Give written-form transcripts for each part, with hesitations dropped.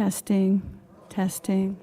Testing, testing.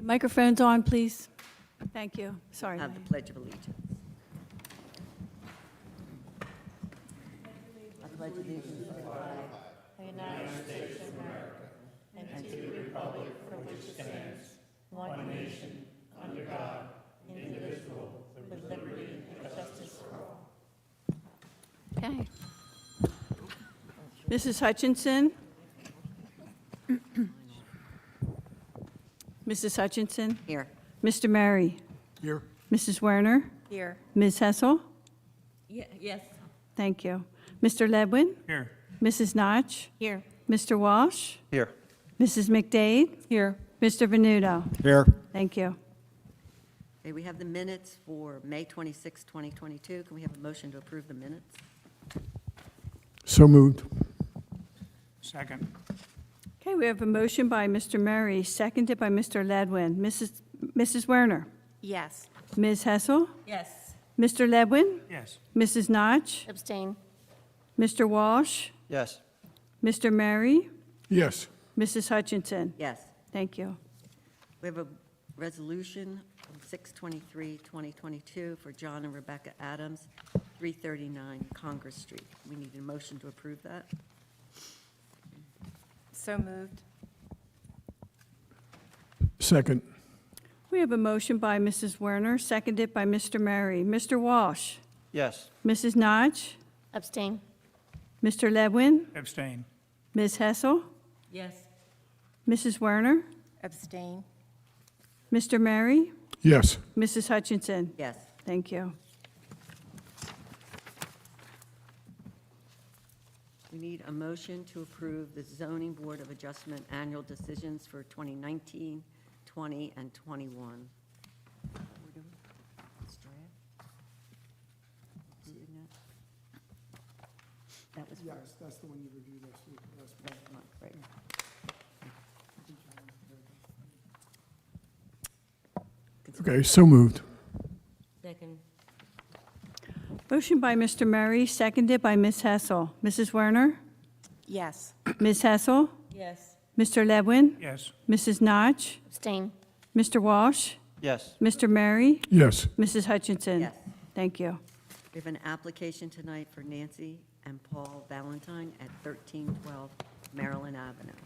Microphones on, please. Thank you. Sorry. Have the Maya. Pledge of Allegiance. I pledge allegiance to the flag The United States of America, and to the republic for which it stands, one nation, under God, indivisible, with liberty and justice for all. Okay. Mrs. Hutchinson? Mrs. Hutchinson? here. Mr. Mary? Here. Mrs. Werner? Here. Ms. Hessel? Yes. Thank you. Mr. Ledwin? Here. Mrs. Notch? Here. Mr. Walsh? Here. Mrs. McDade? Here. Mr. Venuto? Here. Thank you. Okay, we have the minutes for May 26, 2022. Can we have a motion to approve the minutes? So moved. Second. Okay, we have a motion by Mr. Murray, seconded by Mr. Ledwin. Mrs. Werner? Yes. Ms. Hessel? Yes. Mr. Ledwin? Yes. Mrs. Notch? Abstain. Mr. Walsh? Yes. Mr. Murray? Yes. Mrs. Hutchinson? Yes. Thank you. We have a resolution of 6/23/2022 for John and Rebecca Adams, 339 Congress Street. We need a motion to approve that. So moved. Second. We have a motion by Mrs. Werner, seconded by Mr. Murray. Mr. Walsh? Yes. Mrs. Notch? Abstain. Mr. Ledwin? Abstain. Ms. Hessel? Yes. Mrs. Werner? Abstain. Mr. Murray? Yes. Mrs. Hutchinson? Yes. Thank you. We need a motion to approve the Zoning Board of Adjustment annual decisions for 2019, 20, and 21. We're doing this draft? Approving that? That was Yes, first that's the one you reviewed last month, right? Okay, so moved. Second. Motion by Mr. Murray, seconded by Ms. Hessel. Mrs. Werner? Yes. Ms. Hessel? Yes. Mr. Ledwin? Yes. Mrs. Notch? Abstain. Mr. Walsh? Yes. Mr. Murray? Yes. Mrs. Hutchinson? Yes. Thank you. We have an application tonight for Nancy and Paul Valentine at 1312 Maryland Avenue.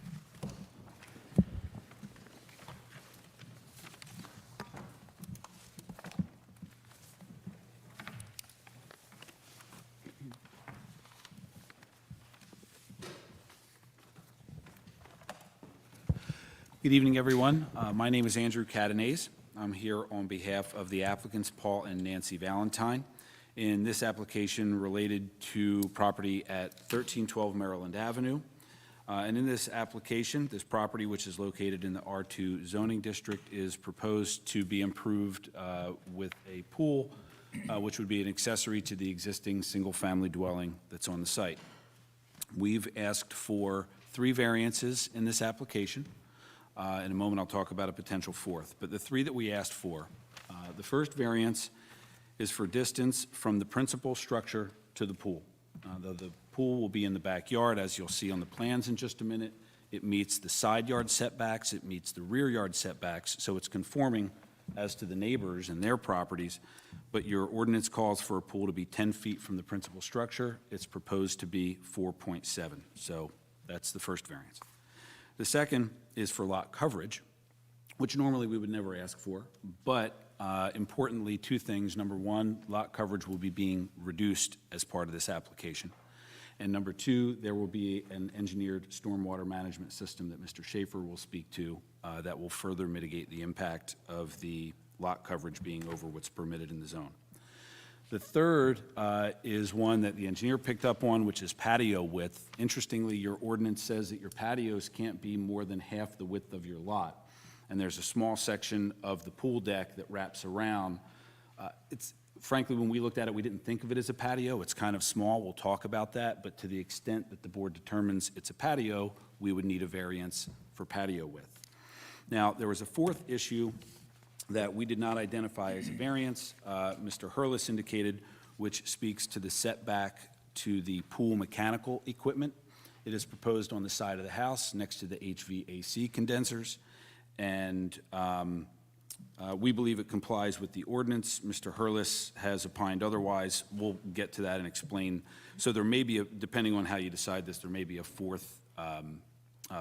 Good evening, everyone. My name is Andrew Catanese. I'm here on behalf of the applicants Paul and Nancy Valentine in this application related to property at 1312 Maryland Avenue. And in this application, this property, which is located in the R2 zoning district, is proposed to be improved with a pool, which would be an accessory to the existing single-family dwelling that's on the site. We've asked for 3 variances in this application. In a moment, I'll talk about a potential fourth. But the 3 that we asked for, the first variance is for distance from the principal structure to the pool. The pool will be in the backyard, as you'll see on the plans in just a minute. It meets the side yard setbacks, it meets the rear yard setbacks, so it's conforming as to the neighbors and their properties. But your ordinance calls for a pool to be 10 feet from the principal structure. It's proposed to be 4.7, so that's the first variance. The second is for lot coverage, which normally we would never ask for, but importantly, 2 things. Number 1, lot coverage will be being reduced as part of this application. And number 2, there will be an engineered stormwater management system that Mr. Schaefer will speak to that will further mitigate the impact of the lot coverage being over what's permitted in the zone. The third is one that the engineer picked up on, which is patio width. Interestingly, your ordinance says that your patios can't be more than half the width of your lot. And there's a small section of the pool deck that wraps around. Frankly, when we looked at it, we didn't think of it as a patio. It's kind of small. We'll talk about that. But to the extent that the board determines it's a patio, we would need a variance for patio width. Now, there was a fourth issue that we did not identify as a variance, Mr. Hurlis indicated, which speaks to the setback to the pool mechanical equipment. It is proposed on the side of the house next to the HVAC condensers, and we believe it complies with the ordinance. Mr. Hurlis has opined otherwise. We'll get to that and explain. So there may be, depending on how you decide this, there may be a fourth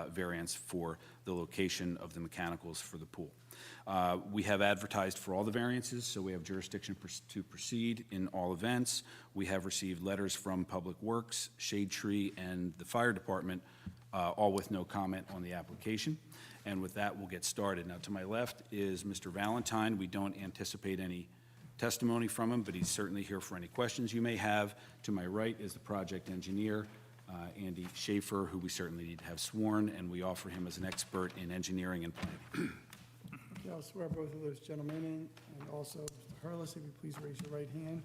variance for the location of the mechanicals for the pool. We have advertised for all the variances, so we have jurisdiction to proceed in all events. We have received letters from Public Works, Shade Tree, and the Fire Department, all with no comment on the application. And with that, we'll get started. Now, to my left is Mr. Valentine. We don't anticipate any testimony from him, but he's certainly here for any questions you may have. To my right is the project engineer, Andy Schaefer, who we certainly need to have sworn, and we offer him as an expert in engineering and planning. Okay, I'll swear both of those gentlemen in, and also Mr. Hurlis, if you please raise your right hand.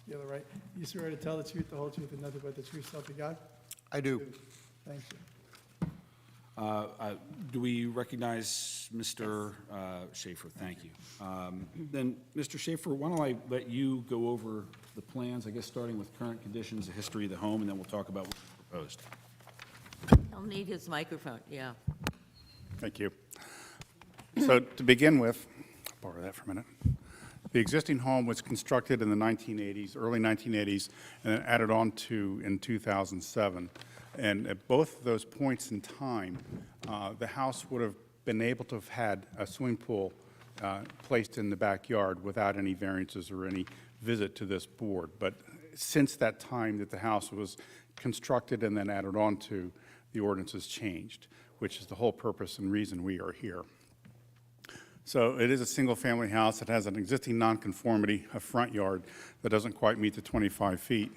The other right. You swear to tell the truth, the whole truth, and nothing but the truth, so help you God? I do. Thank you. Do we recognize Mr. Schaefer? Thank you. Then, Mr. Schaefer, why don't I let you go over the plans, I guess starting with current conditions, the history of the home, and then we'll talk about what's proposed. He'll need his microphone, yeah. Thank you. So to begin with, I'll borrow that for a minute. The existing home was constructed in the 1980s, early 1980s, and then added on to in 2007. And at both of those points in time, the house would have been able to have had a swimming pool placed in the backyard without any variances or any visit to this board. But since that time that the house was constructed and then added on to, the ordinance has changed, which is the whole purpose and reason we are here. So it is a single-family house. It has an existing nonconformity, a front yard that doesn't quite meet the 25 feet.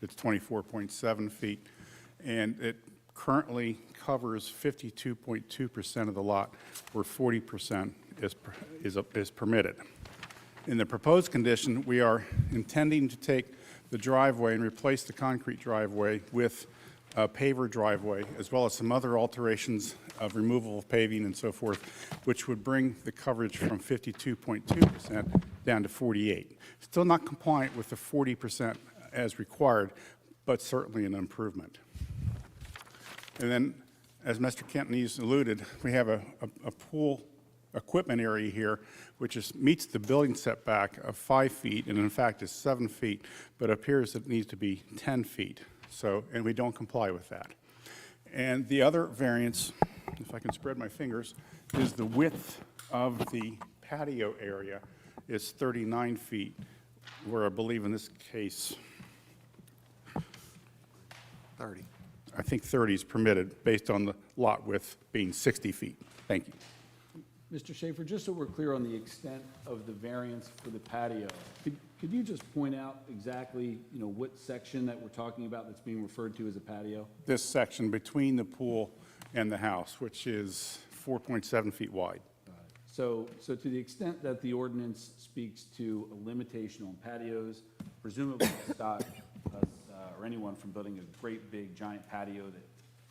It's 24.7 feet. And it currently covers 52.2% of the lot, where 40% is permitted. In the proposed condition, we are intending to take the driveway and replace the concrete driveway with a paver driveway, as well as some other alterations of removal of paving and so forth, which would bring the coverage from 52.2% down to 48%. Still not compliant with the 40% as required, but certainly an improvement. And then, as Mr. Kentonese alluded, we have a pool equipment area here, which meets the building setback of 5 feet, and in fact is 7 feet, but appears it needs to be 10 feet. So, and we don't comply with that. And the other variance, if I can spread my fingers, is the width of the patio area is 39 feet, where I believe in this case, 30. I think 30 is permitted based on the lot width being 60 feet. Thank you. Mr. Schaefer, just so we're clear on the extent of the variance for the patio, could you just point out exactly, what section that we're talking about that's being referred to as a patio? This section between the pool and the house, which is 4.7 feet wide. So to the extent that the ordinance speaks to a limitation on patios, presumably to stop us or anyone from building a great big giant patio that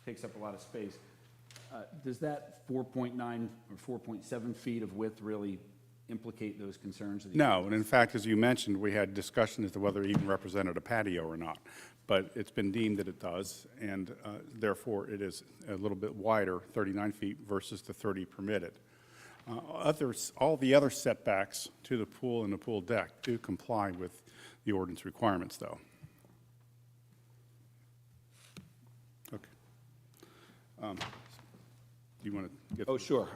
takes up a lot of space, does that 4.9 or 4.7 feet of width really implicate those concerns? No, and in fact, as you mentioned, we had discussion as to whether it even represented a patio or not. But it's been deemed that it does, and therefore it is a little bit wider, 39 feet versus the 30 permitted. All the other setbacks to the pool and the pool deck do comply with the ordinance requirements, though. Okay. Do you want to get? Oh, sure.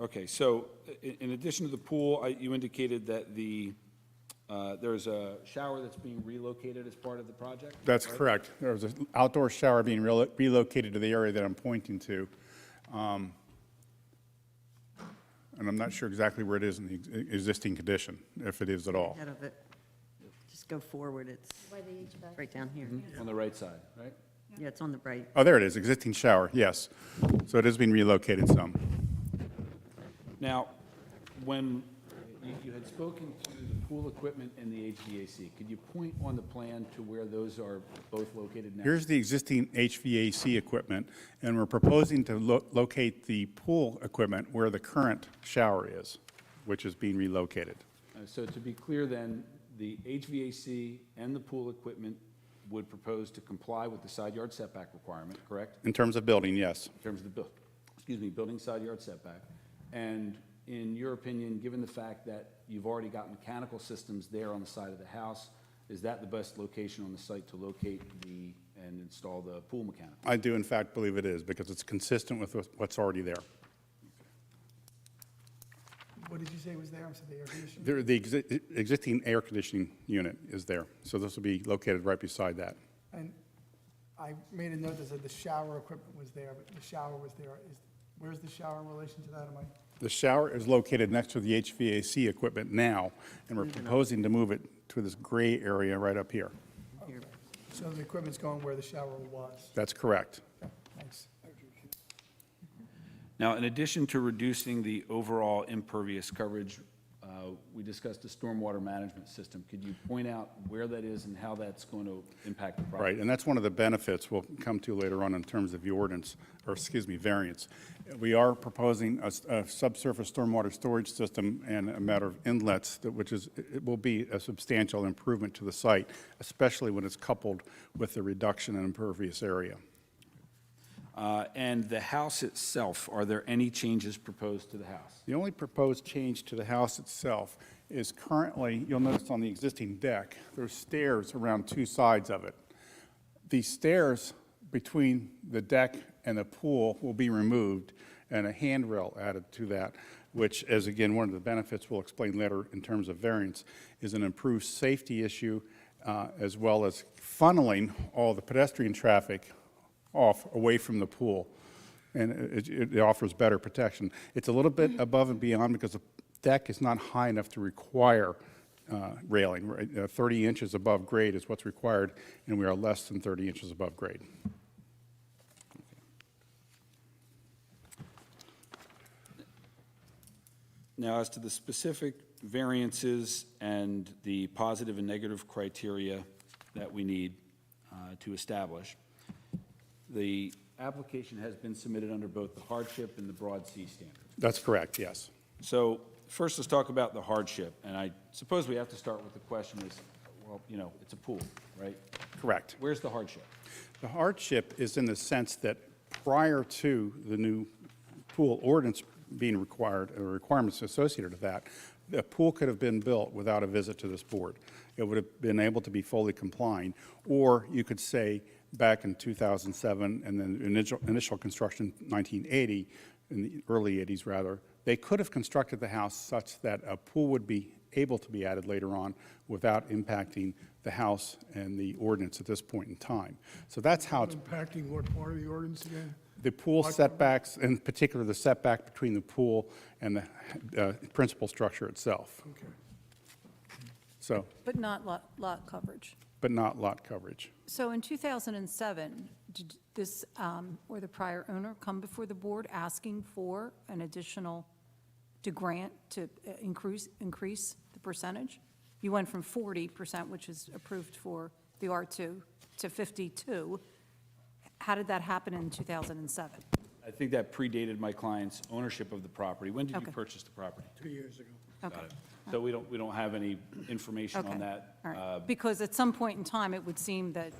Okay, so in addition to the pool, you indicated that there's a shower that's being relocated as part of the project? That's right? correct. There's an outdoor shower being relocated to the area that I'm pointing to. And I'm not sure exactly where it is in the existing condition, if it is at all. Ahead of it. Just go forward, it's right down here. On the right side, right? Yeah, it's on the right. Oh, there it is, existing shower, yes. So it is being relocated some. Now, when you had spoken to the pool equipment and the HVAC, could you point on the plan to where those are both located now? Here's the existing HVAC equipment, and we're proposing to locate the pool equipment where the current shower is, which is being relocated. So to be clear then, the HVAC and the pool equipment would propose to comply with the side yard setback requirement, correct? In terms of building, yes. In terms of the building. building side yard setback. And in your opinion, given the fact that you've already got mechanical systems there on the side of the house, is that the best location on the site to locate and install the pool mechanical? I do in fact believe it is, because it's consistent with what's already there. What did you say was there? I'm sorry, the air conditioning? The existing air conditioning unit is there, so this will be located right beside that. And I made a note that said the shower equipment was there, but the shower was there. Where's the shower in relation to that? Am I? The shower is located next to the HVAC equipment now, and we're proposing to move it to this gray area right up here. So the equipment's going where the shower was? That's correct. Okay, thanks. Now, in addition to reducing the overall impervious coverage, we discussed the stormwater management system. Could you point out where that is and how that's going to impact the property? Right, and that's one of the benefits we'll come to later on in terms of the ordinance, or excuse me, variance. We are proposing a subsurface stormwater storage system and a matter of inlets, it will be a substantial improvement to the site, especially when it's coupled with the reduction in impervious area. And the house itself, are there any changes proposed to the house? The only proposed change to the house itself is currently, you'll notice on the existing deck, there's stairs around two sides of it. The stairs between the deck and the pool will be removed and a handrail added to that, which, as again, one of the benefits we'll explain later in terms of variance, is an improved safety issue, as well as funneling all the pedestrian traffic away from the pool, and it offers better protection. It's a little bit above and beyond because the deck is not high enough to require railing. Right? 30 inches above grade is what's required, and we are less than 30 inches above grade. Now, as to the specific variances and the positive and negative criteria that we need to establish, the application has been submitted under both the hardship and the broad C standards. That's correct, yes. So first, let's talk about the hardship. And I suppose we have to start with the question is, well, you know, it's a pool, right? Correct. Where's the hardship? The hardship is in the sense that prior to the new pool ordinance being required, or requirements associated with that, the pool could have been built without a visit to this board. It would have been able to be fully compliant, or you could say back in 2007 and then initial construction 1980, in the early 80s rather, they could have constructed the house such that a pool would be able to be added later on without impacting the house and the ordinance at this point in time. So that's how it's Impacting what part of the ordinance again? the pool setbacks, in particular the setback between the pool and the principal structure itself. Okay. So, But not lot coverage. but not lot coverage. So in 2007, did this, or the prior owner come before the board asking for an additional, to grant, to increase the percentage? You went from 40%, which is approved for the R2, to 52. How did that happen in 2007? I think that predated my client's ownership of the property. When did you Okay. purchase the property? 2 years ago. Okay. Got it. So we don't have any information on Okay. that. All right. Because at some point in time, it would seem that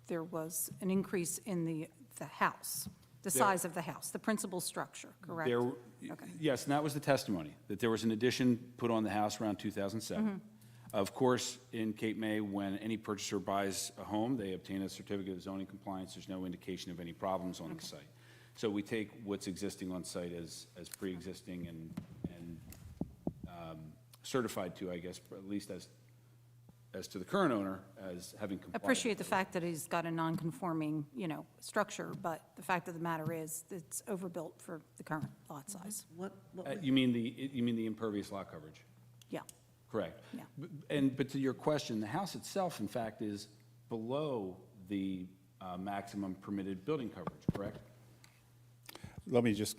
there was an increase in the house, the size of the house, the principal structure, correct? There, Okay. yes, and that was the testimony, that there was an addition put on the house around 2007. Of course, in Cape May, when any purchaser buys a home, they obtain a certificate of zoning compliance. There's no indication of any problems on the site. So we take what's existing on site as pre-existing and certified to, I guess, at least as to the current owner, as having complied. Appreciate the fact that he's got a non-conforming, structure, but the fact of the matter is, it's overbuilt for the current lot size. What You mean the impervious lot coverage? Yeah, Correct. Yeah. But to your question, the house itself, in fact, is below the maximum permitted building coverage, correct? Let me just,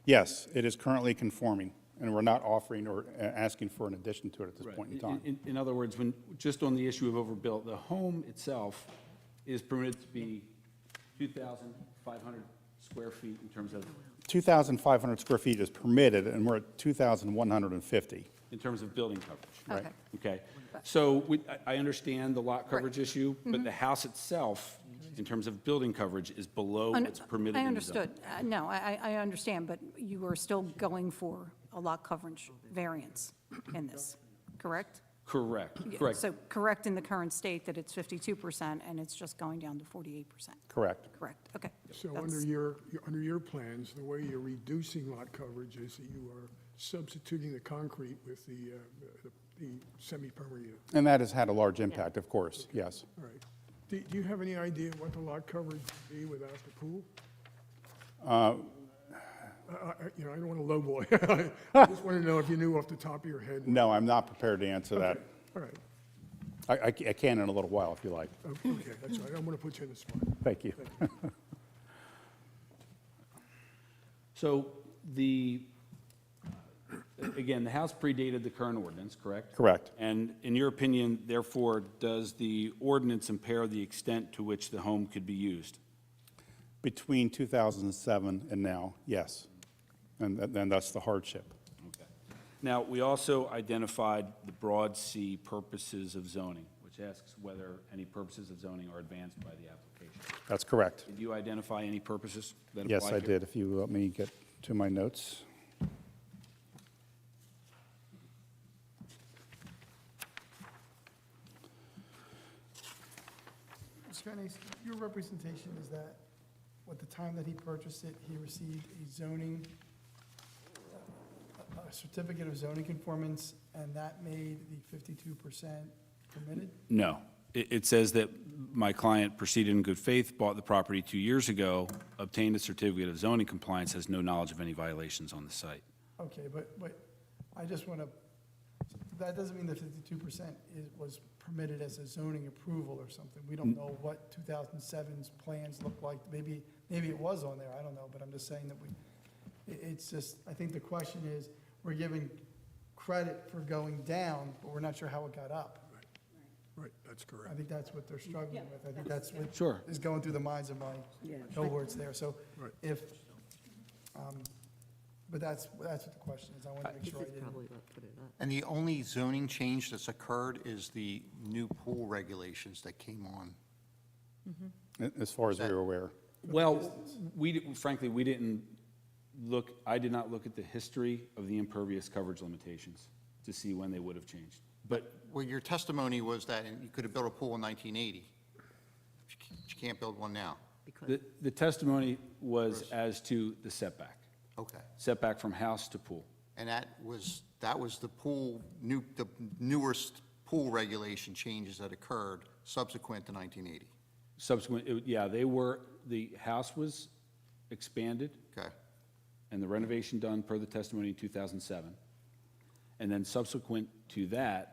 yes, it is currently conforming, and we're not offering or asking for an addition to it at this point in time. In other words, when, just on the issue of overbuilt, the home itself is permitted to be 2,500 square feet in terms of 2,500 square feet is permitted, and we're at 2,150. building coverage. okay. Okay, so I understand the lot coverage issue, but the house itself in terms of building coverage, is below Un- what's permitted I in the zone. understood. No, I understand, but you are still going for a lot coverage variance in this, correct? Correct, Yeah, correct. So correct in the current state that it's 52% and it's just going down to 48%. Correct. Correct, okay. So That's- under your plans, the way you're reducing lot coverage is that you are substituting the concrete with the semi-permanent unit. And that has had a large impact, of course, yes. All right. Do you have any idea what the lot coverage would be without the pool? I don't want to lowball. I just want to know if you knew off the top of your head. No, I'm not prepared to answer that. All right. I can in a little while, if you like. Okay, that's all right. I don't want to put you in the spot. Thank you. So again, the house predated the current ordinance, correct? Correct. And in your opinion, therefore, does the ordinance impair the extent to which the home could be used? Between 2007 and now, yes. And then that's the hardship. Okay. Now, we also identified the broad C purposes of zoning, which asks whether any purposes of zoning are advanced by the application. That's correct. Did you identify any purposes that apply Yes, I here? did. If you let me get to my notes. Mr. Kenny, your representation is that at the time that he purchased it, he received a zoning, a certificate of zoning conformance, and that made the 52% permitted? No. It says that my client proceeded in good faith, bought the property 2 years ago, obtained a certificate of zoning compliance, has no knowledge of any violations on the site. Okay, but I just want to, that doesn't mean the 52% was permitted as a zoning approval or something. We don't know what 2007's plans look like. Maybe it was on there, I don't know, but I'm just saying that it's just, I think the question is, we're giving credit for going down, but we're not sure how it got up. Right, that's I correct. think that's what they're struggling with. I think that's what Sure. is going through the minds of my cohorts there. So Right. if, but that's what the question is. I want to make This sure I is didn't. probably what put it up. And the only zoning change that's occurred is the new pool regulations that came on. As far as we're aware. Well, frankly, we didn't look, I did not look at the history of the impervious coverage limitations to see when they would have changed. But Well, your testimony was that you could have built a pool in 1980. You can't build one now. Because the testimony was as to the setback, Okay. setback from house to pool. And that was the pool, the newest pool regulation changes that occurred subsequent to 1980. Subsequent, the house was expanded Okay. and the renovation done per the testimony in 2007. And then subsequent to that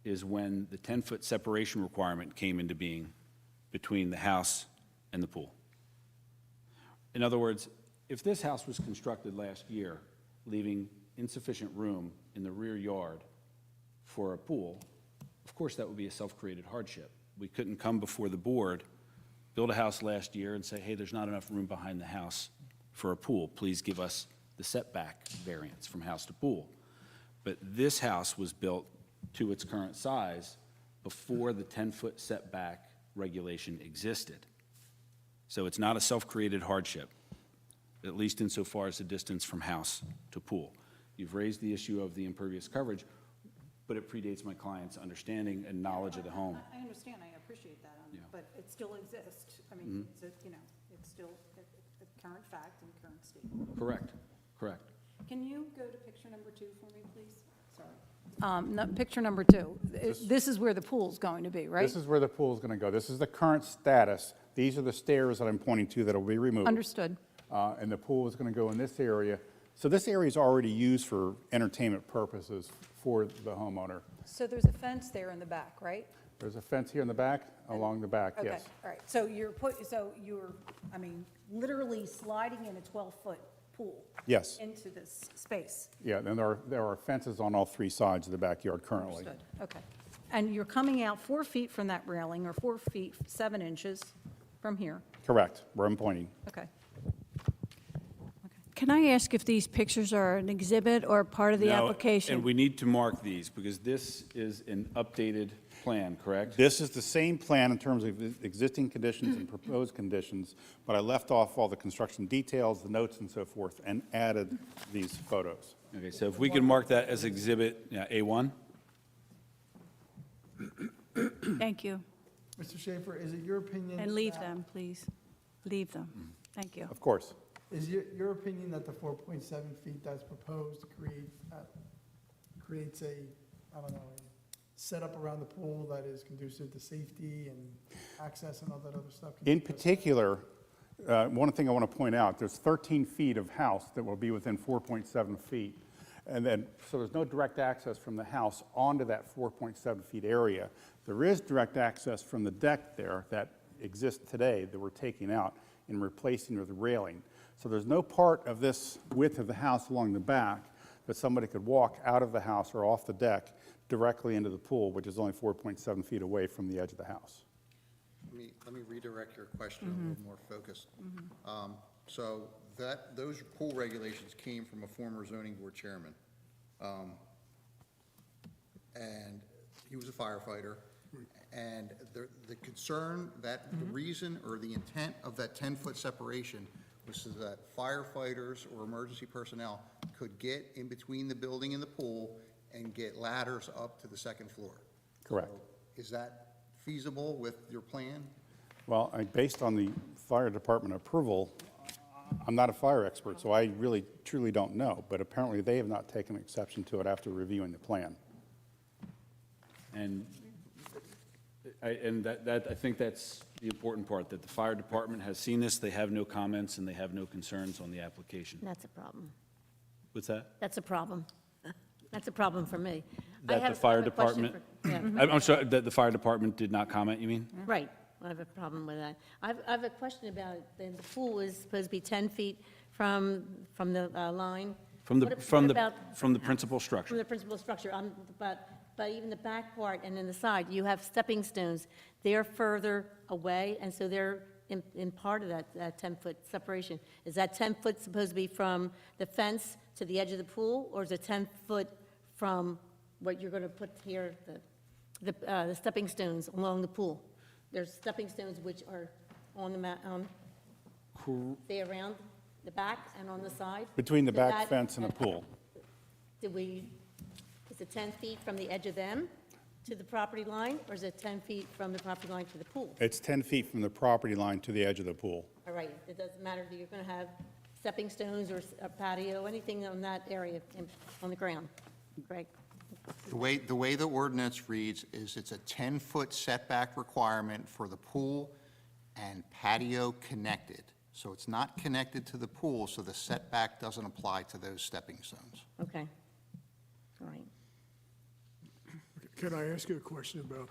is when the 10-foot separation requirement came into being between the house and the pool. In other words, if this house was constructed last year, leaving insufficient room in the rear yard for a pool, of course, that would be a self-created hardship. We couldn't come before the board, build a house last year and say, hey, there's not enough room behind the house for a pool. Please give us the setback variance from house to pool. But this house was built to its current size before the 10-foot setback regulation existed. So it's not a self-created hardship, at least insofar as the distance from house to pool. You've raised the issue of the impervious coverage, but it predates my client's understanding and knowledge of the home. I understand, I appreciate that, Yeah. but it still exists. I mean, it's still a current fact and current state. Correct, correct. Can you go to picture number 2 for me, please? Sorry. Picture number 2. This is where the pool's going to be, right? This is where the pool is going to go. This is the current status. These are the stairs that I'm pointing to that will be removed. Understood. And the pool is going to go in this area. So this area is already used for entertainment purposes for the homeowner. So there's a fence there in the back, right? There's a fence here in the back, along the back, Okay, yes. all right. So you're, literally sliding in a 12-foot pool Yes, into this space. yeah, and there are fences on all 3 sides of the backyard currently. Understood, okay. And you're coming out 4 feet from that railing, or 4 feet, 7 inches from here, Correct, where I'm pointing. okay. Can I ask if these pictures are an exhibit or part of the No, application? And we need to mark these, because this is an updated plan, correct? This is the same plan in terms of existing conditions and proposed conditions, but I left off all the construction details, the notes and so forth, and added these photos. Okay, so if we could mark that as Exhibit A1? Thank you. Mr. Schaefer, is it your opinion? And leave that- them, please. Leave them. Thank you. Of course. Is your opinion that the 4.7 feet that's proposed creates a, I don't know, a setup around the pool that is conducive to safety and access and all that other stuff? Can you In address that? particular, one thing I want to point out, there's 13 feet of house that will be within 4.7 feet. And then, so there's no direct access from the house onto that 4.7 feet area. There is direct access from the deck there that exists today that we're taking out and replacing with a railing. So there's no part of this width of the house along the back that somebody could walk out of the house or off the deck directly into the pool, which is only 4.7 feet away from the edge of the house. Let me redirect your question a little more focused. So those pool regulations came from a former zoning board chairman. And he was a firefighter. And the concern that the reason or the intent of that 10-foot separation was so that firefighters or emergency personnel could get in between the building and the pool and get ladders up to the second floor. Correct. So is that feasible with your plan? Well, based on the fire department approval, I'm not a fire expert, so I really truly don't know, but apparently they have not taken exception to it after reviewing the plan. And I think that's the important part, that the fire department has seen this, they have no comments, and they have no concerns on the application. That's a problem. What's that? That's a problem. That's a problem for me. That the fire department, I'm sorry, that the fire department did not comment, you mean? Right, I have a problem with that. I have a question about, the pool is supposed to be 10 feet from the line. From the, What from the, about- from the principal From structure. the principal structure, but even the back part and then the side, you have stepping stones. They're further away, and so they're in part of that 10-foot separation. Is that 10 foot supposed to be from the fence to the edge of the pool, or is it 10 foot from what you're going to put here, the stepping stones along the pool? There's stepping stones which are on the say around the back and on the side. Between the Did back that- fence and the pool. Is it 10 feet from the edge of them to the property line, or is it 10 feet from the property line to the pool? It's 10 feet from the property line to the edge of the pool. All right, it doesn't matter if you're going to have stepping stones or a patio, anything on that area, on the ground. Greg? The way the ordinance reads is it's a 10-foot setback requirement for the pool and patio connected. So it's not connected to the pool, so the setback doesn't apply to those stepping stones. Okay. All right. Can I ask you a question about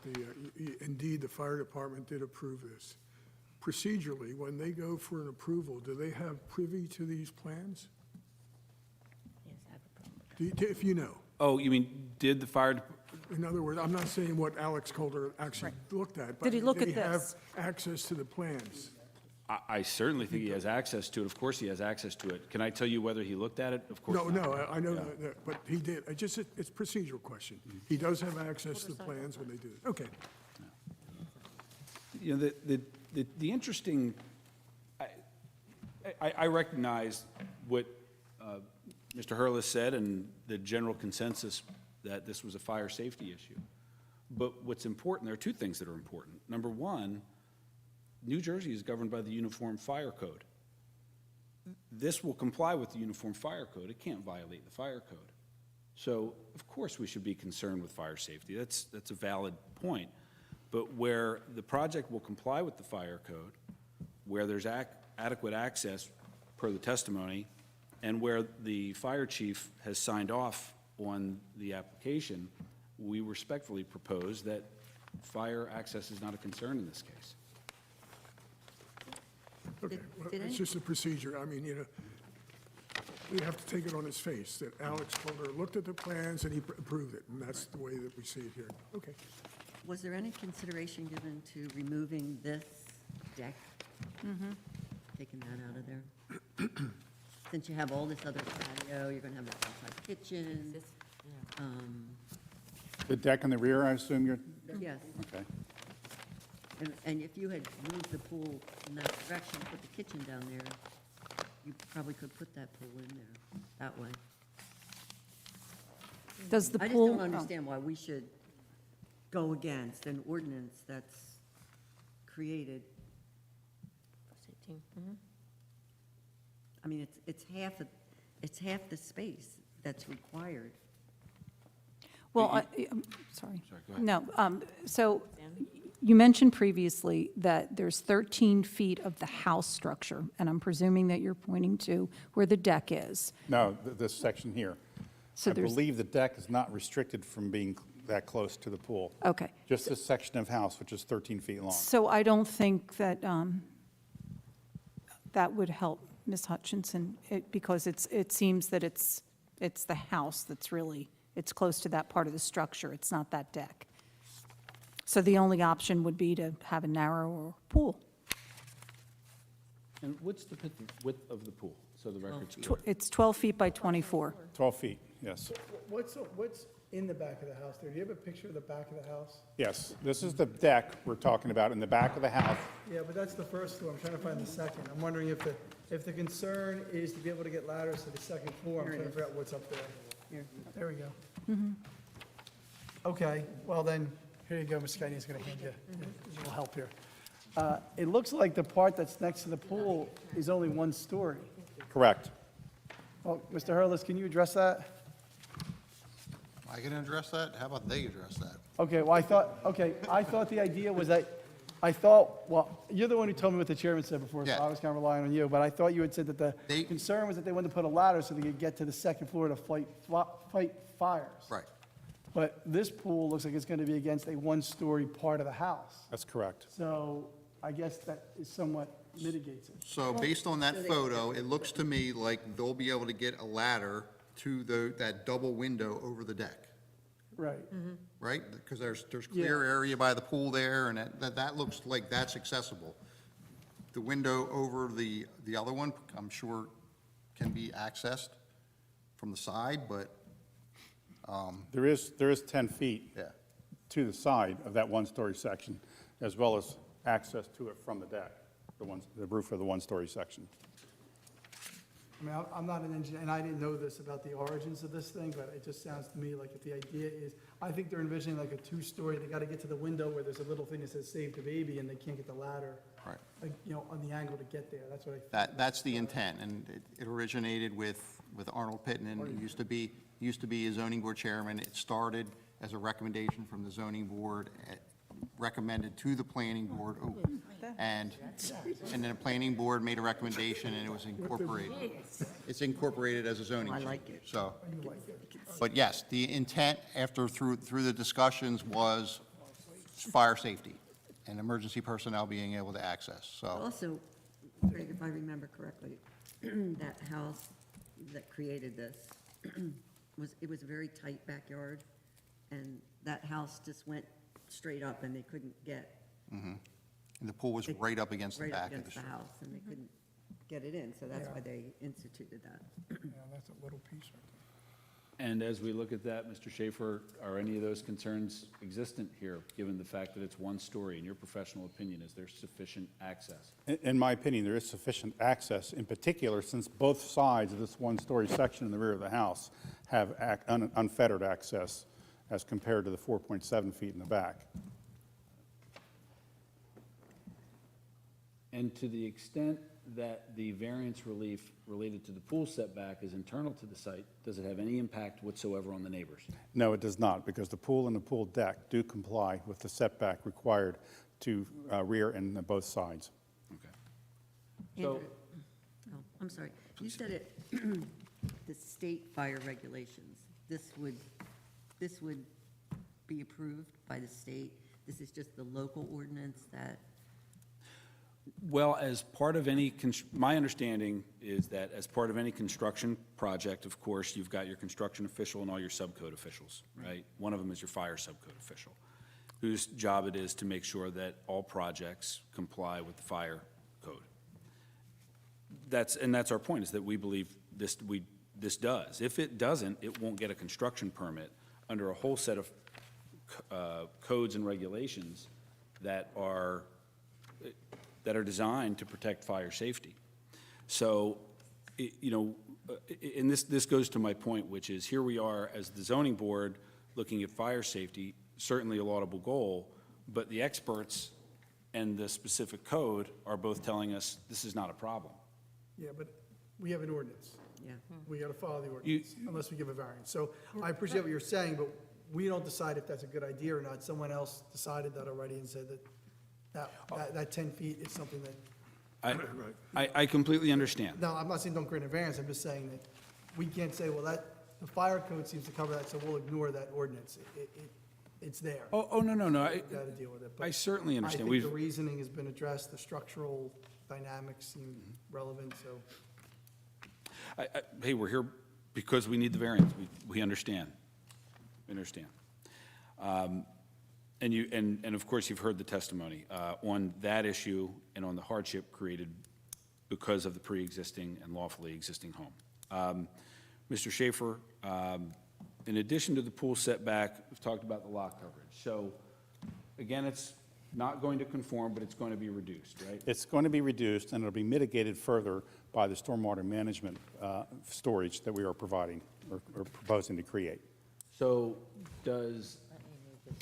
indeed, the fire department did approve this. Procedurally, when they go for an approval, do they have privy to these plans? Yes, I have a problem with If you know. Oh, you mean, did the fire, In other words, I'm not saying what Alex Calder actually looked at, but Did he look at did he have this? access to the plans? I certainly think he has access to it, of course he has access to it. Can I tell you whether he looked at it? Of course No, not. no, I know that, but he did. It's a procedural question. He does have access to the plans when they do it. Okay. You know, the interesting, I recognize what Mr. Hurlis said and the general consensus that this was a fire safety issue. But what's important, there are two things that are important. Number one, New Jersey is governed by the Uniform Fire Code. This will comply with the Uniform Fire Code. It can't violate the fire code. So, of course, we should be concerned with fire safety. That's a valid point. But where the project will comply with the fire code, where there's adequate access per the testimony, and where the fire chief has signed off on the application, we respectfully propose that fire access is not a concern in this case. Okay, well, did it's any- just a procedure. I mean, we have to take it on its face that Alex Calder looked at the plans and he approved it, and that's the way that we see it here. Okay. Was there any consideration given to removing this deck? Taking that out of there? Since you have all this other patio, you're going to have that outside kitchen. The deck in the rear, I assume you're Yes. Okay. And if you had moved the pool in that direction, put the kitchen down there, you probably could put that pool in there that way. Does the I just pool? don't oh. understand why we should go against an ordinance that's created. I mean, it's half the space that's required. Well, I'm sorry. Sorry, go ahead. No, so you mentioned previously that there's 13 feet of the house structure, and I'm presuming that you're pointing to where the deck is. No, this section here. So I there's- believe the deck is not restricted from being that close to the pool. Okay. Just this section of house, which is 13 feet long. So I don't think that that would help Ms. Hutchinson, because it seems that it's the house that's really, it's close to that part of the structure. It's not that deck. So the only option would be to have a narrower pool. And what's the width of the pool, so the record's clear? It's 12 feet by 24. 12 feet, yes. What's in the back of the house there? Do you have a picture of the back of the house? Yes, this is the deck we're talking about in the back of the house. Yeah, but that's the first floor. I'm trying to find the second. I'm wondering if the concern is to be able to get ladders to the second floor. I'm Here it trying to is. figure out what's up there. Here. There we go. Okay, well then, here you go, Ms. Kenny's gonna hand you a little help here. It looks like the part that's next to the pool is only 1 story. Correct. Well, Mr. Hurlis, can you address that? I can address that? How about they address that? Okay, well, I thought the idea was that, well, you're the one who told me what the chairman said before, so Yeah. I was kind of relying on you, but I thought you had said that the They- concern was that they wanted to put a ladder so they could get to the second floor to fight fires. Right. But this pool looks like it's going to be against a 1-story part of the house. That's correct. So I guess that is somewhat mitigates it. So based on that photo, it looks to me like they'll be able to get a ladder to that double window over the deck, Right. right? Because there's clear area by the pool there, and that looks like that's accessible. The window over the other one, I'm sure, can be accessed from the side, but, There is 10 feet yeah. to the side of that 1-story section, as well as access to it from the deck, the roof of the 1-story section. I mean, I'm not an engineer, and I didn't know this about the origins of this thing, but it just sounds to me like if the idea is, I think they're envisioning like a 2-story, they gotta get to the window where there's a little thing that says save the baby, and they can't get the ladder, Right. like, on the angle to get there, that's what I think. That's the intent, and it originated with Arnold Pittman. He used to be a zoning board chairman. It started as a recommendation from the zoning board, recommended to the planning board, and then the planning board made a recommendation, and it was incorporated. It's incorporated as a zoning I change. like it. So, but yes, the intent through the discussions was fire safety and emergency personnel being able to access, so. Also, Craig, if I remember correctly, that house that created this, it was a very tight backyard, and that house just went straight up, and they couldn't get And the pool was right up against the right back up of the against the street. house, and they couldn't get it in, so that's why they instituted that. Yeah, that's a little piece right And as we look at that, Mr. Schaefer, are any of those concerns existent here, given the fact that it's 1 story? In your professional opinion, is there sufficient access? In my opinion, there is sufficient access, in particular, since both sides of this 1-story section in the rear of the house have unfettered access as compared to the 4.7 feet in the back. And to the extent that the variance relief related to the pool setback is internal to the site, does it have any impact whatsoever on the neighbors? No, it does not, because the pool and the pool deck do comply with the setback required to rear and both sides. Okay. So, Oh, I'm sorry. You said it, the state fire regulations, this would be approved by the state? This is just the local ordinance that, well, as part of any, my understanding is that as part of any construction project, of course, you've got your construction official and all your subcode officials, right? One of them is your fire subcode official, whose job it is to make sure that all projects comply with the fire code. That's our point, is that we believe this does. If it doesn't, it won't get a construction permit under a whole set of codes and regulations that are designed to protect fire safety. So, and this goes to my point, which is here we are as the zoning board looking at fire safety, certainly a laudable goal, but the experts and the specific code are both telling us this is not a problem. Yeah, but we have an ordinance. Yeah. We got to follow the ordinance unless we give a variance. So I appreciate what you're saying, but we don't decide if that's a good idea or not. Someone else decided that already and said that 10 feet is something that, I completely understand. no, I'm not saying don't grant a variance. I'm just saying that we can't say, well, the fire code seems to cover that, so we'll ignore that ordinance. It's there. Oh, no. We've got to deal with it. But I certainly understand. I think We've- the reasoning has been addressed. The structural dynamics seem relevant, so. Hey, we're here because we need the variance. We understand. We understand. And of course, you've heard the testimony on that issue and on the hardship created because of the pre-existing and lawfully existing home. Mr. Schaefer, in addition to the pool setback, we've talked about the lot coverage. So again, it's not going to conform, but it's going to be reduced, right? It's going to be reduced, and it'll be mitigated further by the stormwater management storage that we are providing or proposing to create. So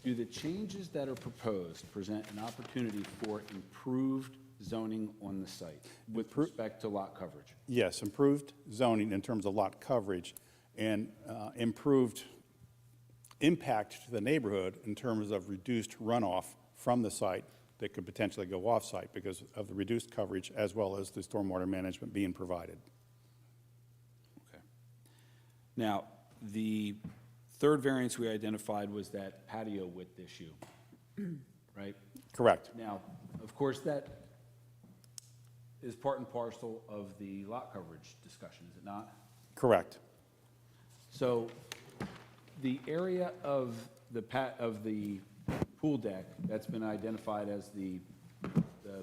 do the changes that are proposed present an opportunity for improved zoning on the site with respect to lot coverage? Yes, improved zoning in terms of lot coverage and improved impact to the neighborhood in terms of reduced runoff from the site that could potentially go off-site because of the reduced coverage as well as the stormwater management being provided. Okay. Now, the third variance we identified was that patio width issue, right? Correct. Now, of course, that is part and parcel of the lot coverage discussion, is it not? Correct. So the area of the pool deck that's been identified as the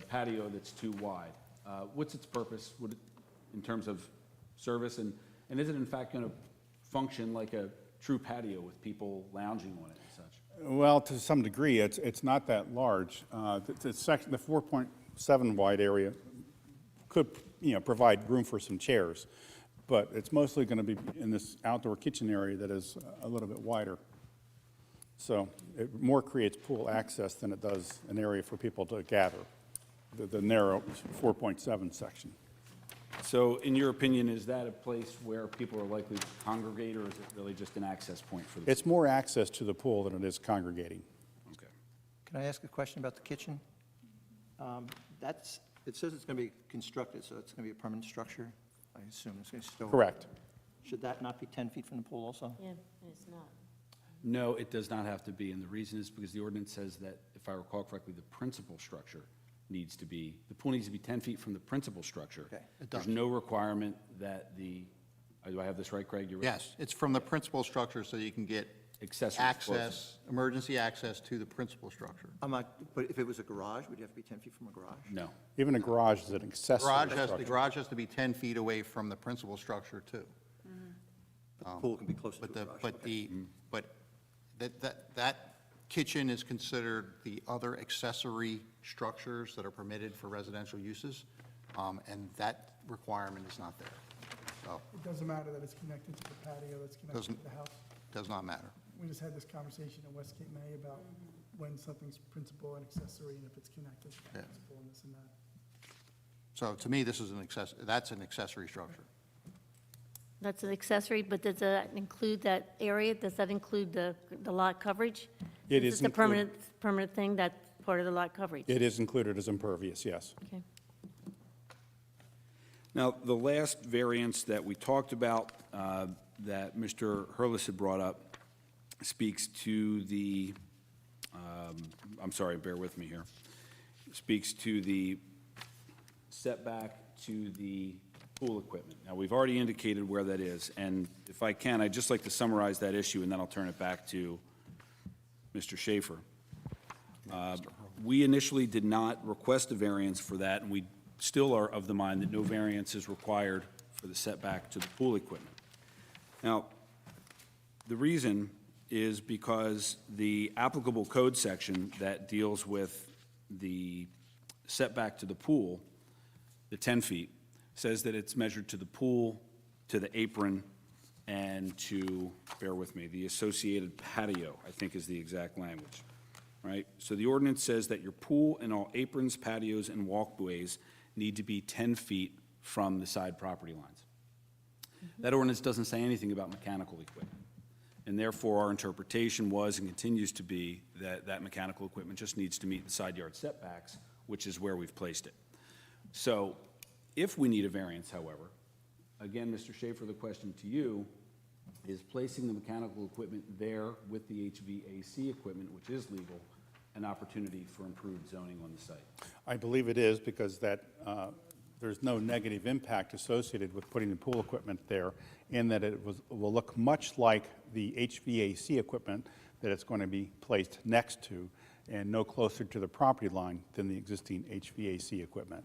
patio that's too wide, what's its purpose in terms of service? And is it in fact going to function like a true patio with people lounging on it and such? Well, to some degree, it's not that large. The 4.7 wide area could, provide room for some chairs, but it's mostly going to be in this outdoor kitchen area that is a little bit wider. So it more creates pool access than it does an area for people to gather, the narrow 4.7 section. So in your opinion, is that a place where people are likely to congregate, or is it really just an access point for the? It's more access to the pool than it is congregating. Okay. Can I ask a question about the kitchen? It says it's going to be constructed, so it's going to be a permanent structure, I assume. It's going to still. Correct. Should that not be 10 feet from the pool also? Yeah, it's not. No, it does not have to be, and the reason is because the ordinance says that, if I recall correctly, the principal structure the pool needs to be 10 feet from the principal structure. Okay, it does. There's no requirement that do I have this right, Craig? You're right. Yes, it's from the principal structure so you can get Accessory emergency access to the principal structure. But if it was a garage, would you have to be 10 feet from a garage? No. Even a garage is an accessory The structure. garage has to be 10 feet away from the principal structure too. The pool can be closer to But a garage. but that kitchen is considered the other accessory structures that are permitted for residential uses, and that requirement is not there. So, It doesn't matter that it's connected to the patio, that's connected to Doesn't- the house. does not matter. We just had this conversation in West Cape May about when something's principal and accessory, and if it's connected to the Yeah. principal and this and that. So to me, this is that's an accessory structure. That's an accessory, but does that include that area? Does that include the lot coverage? It Is is this a included. permanent thing, that's part of the lot coverage? It is included as impervious, yes. Okay. Now, the last variance that we talked about, that Mr. Hurlis had brought up, speaks to the, I'm sorry, bear with me here, speaks to the setback to the pool equipment. Now, we've already indicated where that is, and if I can, I'd just like to summarize that issue, and then I'll turn it back to Mr. Schaefer. We initially did not request a variance for that, and we still are of the mind that no variance is required for the setback to the pool equipment. Now, the reason is because the applicable code section that deals with the setback to the pool, the 10 feet, says that it's measured to the pool, to the apron, and to, bear with me, the associated patio, I think is the exact language, right? So the ordinance says that your pool and all aprons, patios, and walkways need to be 10 feet from the side property lines. That ordinance doesn't say anything about mechanical equipment. And therefore, our interpretation was and continues to be that that mechanical equipment just needs to meet the side yard setbacks, which is where we've placed it. So if we need a variance, however, again, Mr. Schaefer, the question to you is placing the mechanical equipment there with the HVAC equipment, which is legal, an opportunity for improved zoning on the site. I believe it is because that, there's no negative impact associated with putting the pool equipment there, in that it will look much like the HVAC equipment that it's going to be placed next to, and no closer to the property line than the existing HVAC equipment.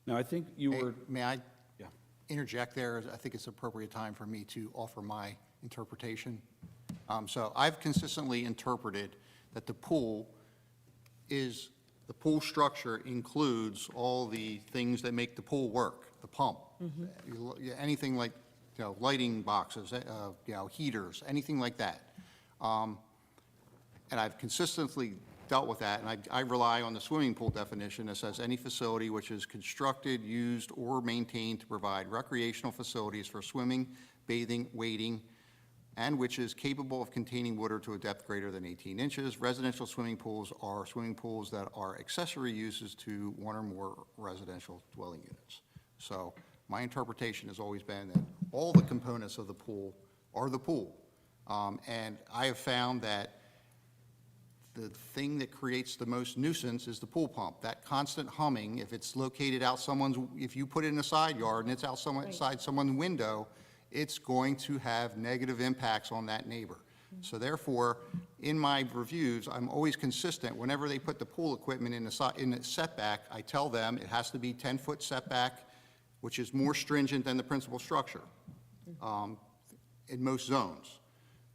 Now, I think you Hey, were, May I yeah, interject there? I think it's appropriate time for me to offer my interpretation. So I've consistently interpreted that the pool structure includes all the things that make the pool work, the pump, anything like, lighting boxes, heaters, anything like that. And I've consistently dealt with that, and I rely on the swimming pool definition that says any facility which is constructed, used, or maintained to provide recreational facilities for swimming, bathing, wading, and which is capable of containing water to a depth greater than 18 inches. Residential swimming pools are swimming pools that are accessory uses to one or more residential dwelling units. So my interpretation has always been that all the components of the pool are the pool. And I have found that the thing that creates the most nuisance is the pool pump. That constant humming, if it's located out if you put it in a side yard and it's outside someone's window, it's going to have negative impacts on that neighbor. So therefore, in my reviews, I'm always consistent. Whenever they put the pool equipment in the setback, I tell them it has to be 10-foot setback, which is more stringent than the principal structure in most zones.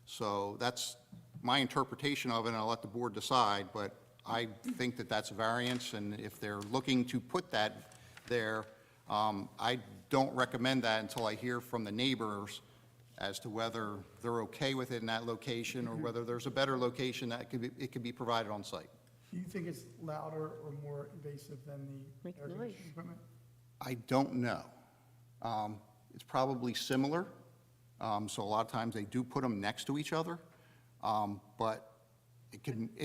So that's my interpretation of it, and I'll let the board decide, but I think that that's a variance, and if they're looking to put that there, I don't recommend that until I hear from the neighbors as to whether they're okay with it in that location, or whether there's a better location that it could be provided on site. Do you think it's louder or more invasive than the Make air noise. conditioning equipment? I don't know. It's probably similar, so a lot of times they do put them next to each other, but it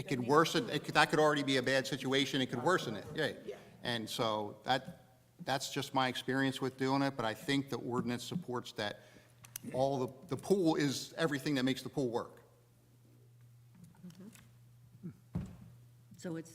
could worsen, that could already be a bad situation, it could worsen it, yeah. And so that's just my experience with doing it, but I think the ordinance supports that the pool is everything that makes the pool work. So it's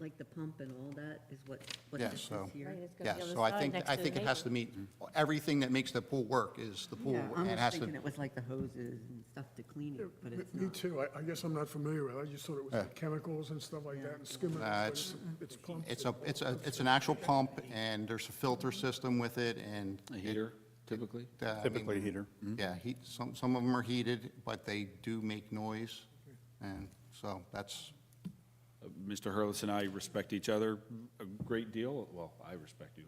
like the pump and all that is what Yeah, this so- is here? Right, it's gonna Yes, be on so the I side think, next I to think the it has to meet, everything that makes the pool work is the pool. Yeah, and I'm it has just to. thinking it was like the hoses and stuff to clean it, but it's Me not. too. I guess I'm not familiar with it. I just thought it was like chemicals and stuff like that and skimming. It's pumped. It's an actual pump, and there's a filter system with it, and. a heater, typically? I mean, Typically a heater. Yeah, some of them are heated, but they do make noise, and so that's, Mr. Hurlis and I respect each other a great deal. Well, I respect you.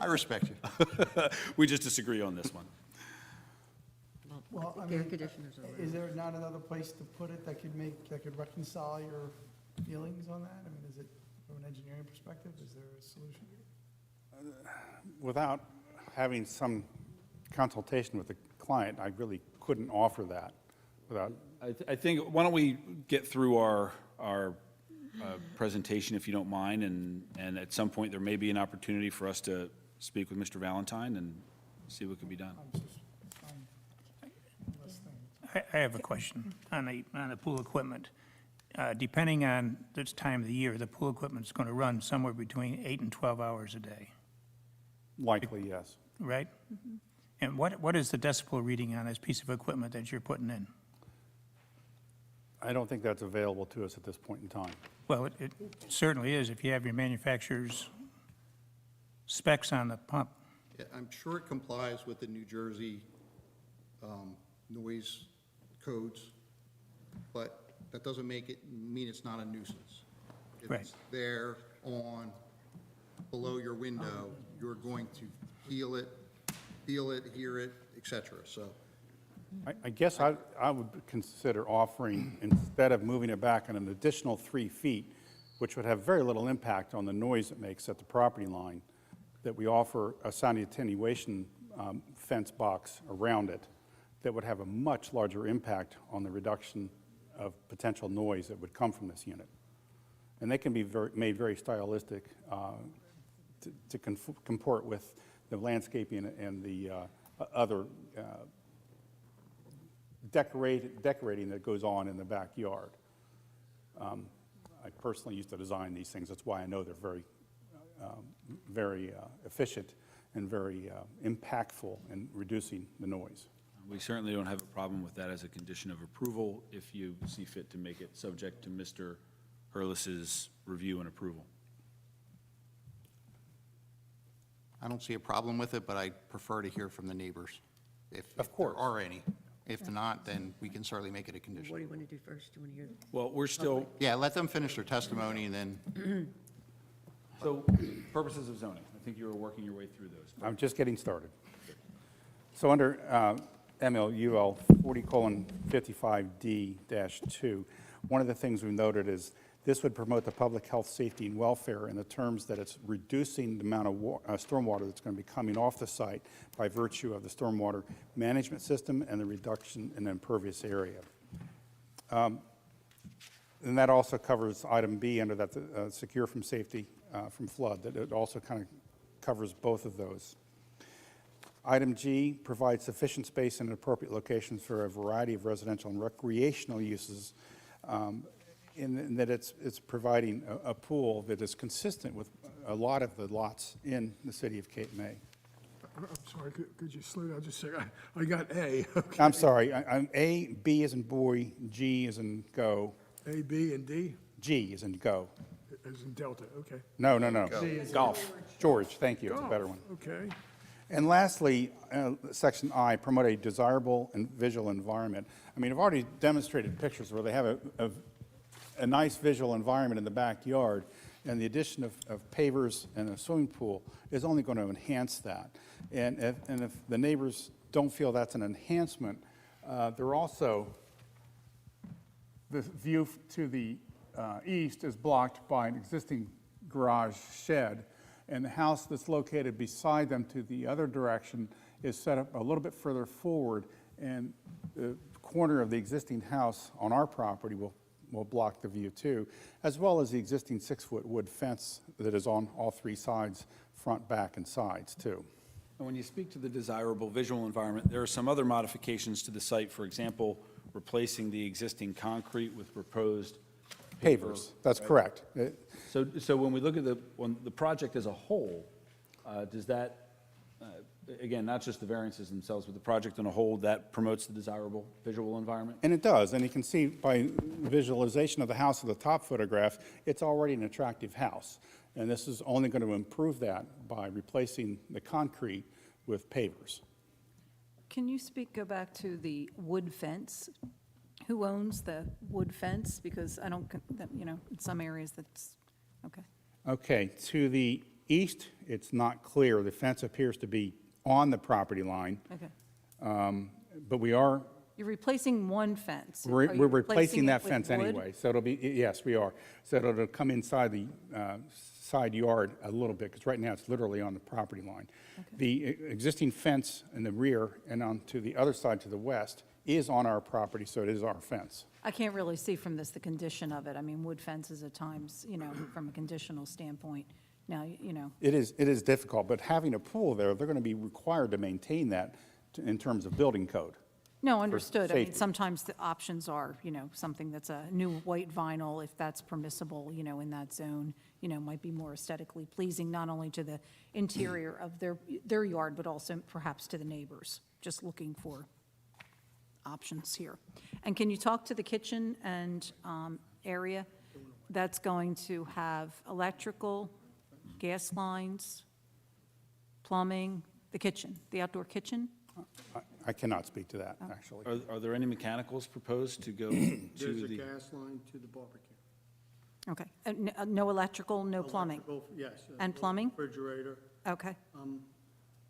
I respect you. We just disagree on this one. Well, I The air mean, conditioners are. is there not another place to put it that could reconcile your feelings on that? I mean, is it, from an engineering perspective, is there a solution? Without having some consultation with the client, I really couldn't offer that without. I think, why don't we get through our presentation, if you don't mind, and at some point, there may be an opportunity for us to speak with Mr. Valentine and see what can be done. I'm just, less things. I have a question on the pool equipment. Depending on this time of the year, the pool equipment's going to run somewhere between 8 and 12 hours a day, Likely, yes. right? And what is the decibel reading on this piece of equipment that you're putting in? I don't think that's available to us at this point in time. Well, it certainly is if you have your manufacturer's specs on the pump. Yeah, I'm sure it complies with the New Jersey noise codes, but that doesn't mean it's not a nuisance. If Right. it's there on, below your window, you're going to feel it, hear it, et cetera, so. I guess I would consider offering, instead of moving it back an additional 3 feet, which would have very little impact on the noise it makes at the property line, that we offer a sound attenuation fence box around it that would have a much larger impact on the reduction of potential noise that would come from this unit. And they can be made very stylistic to comport with the landscaping and the other decorating that goes on in the backyard. I personally used to design these things. That's why I know they're very efficient and very impactful in reducing the noise. We certainly don't have a problem with that as a condition of approval if you see fit to make it subject to Mr. Hurlis's review and approval. I don't see a problem with it, but I prefer to hear from the neighbors, if Of there course. are any. If not, then we can certainly make it a What do condition. you want to do first? Do you want to hear? Well, we're still, Yeah, let them finish their testimony, and then, so purposes of zoning, I think you were working your way through those. I'm just getting started. So under MLUL 40:55D-2, one of the things we noted is this would promote the public health, safety, and welfare in the terms that it's reducing the amount of stormwater that's going to be coming off the site by virtue of the stormwater management system and the reduction in the impervious area. And that also covers item B under that, secure from safety from flood, that it also kind of covers both of those. Item G provides sufficient space in appropriate locations for a variety of residential and recreational uses, in that it's providing a pool that is consistent with a lot of the lots in the city of Cape May. I'm sorry, could you slow down just a second? I got A, okay. I'm sorry, I'm A, B as in boy, G as in go, A, B, and D, G as in go. as in Delta, okay. No. C as in Golf. George, thank you, it's a better one. Okay. And lastly, section I, promote a desirable and visual environment. I mean, I've already demonstrated pictures where they have a nice visual environment in the backyard, and the addition of pavers and a swimming pool is only going to enhance that. And if the neighbors don't feel that's an enhancement, they're also, the view to the east is blocked by an existing garage shed, and the house that's located beside them to the other direction is set up a little bit further forward, and the corner of the existing house on our property will block the view too, as well as the existing 6-foot wood fence that is on all 3 sides, front, back, and sides too. And when you speak to the desirable visual environment, there are some other modifications to the site, for example, replacing the existing concrete with proposed Pavers, that's correct. So when we look at the project as a whole, does that, again, not just the variances themselves, but the project in a whole, that promotes the desirable visual environment? And it does, and you can see by visualization of the house of the top photograph, it's already an attractive house. And this is only going to improve that by replacing the concrete with pavers. Can you go back to the wood fence? Who owns the wood fence? Because I don't, in some areas that's, okay. Okay, to the east, it's not clear. The fence appears to be on the property line, Okay. but we are, You're replacing one fence. we're Are you replacing it that with fence wood? anyway. So it'll be, yes, we are. So it'll come inside the side yard a little bit, because right now it's literally on the property line. The existing fence in the rear and on to the other side to the west is on our property, so it is our fence. I can't really see from this the condition of it. I mean, wood fences at times, from a conditional standpoint. Now, It is difficult, but having a pool there, they're going to be required to maintain that in terms of building code. no, understood. I mean, safety. sometimes the options are, something that's a new white vinyl, if that's permissible, in that zone, might be more aesthetically pleasing, not only to the interior of their yard, but also perhaps to the neighbors, just looking for options here. And can you talk to the kitchen and area? That's going to have electrical, gas lines, plumbing, the kitchen, the outdoor kitchen? I cannot speak to that, actually. Are there any mechanicals proposed to go There's to a the? gas line to the barbecue. Okay. No electrical, no plumbing? Electrical, yes. And plumbing? Refrigerator. Okay,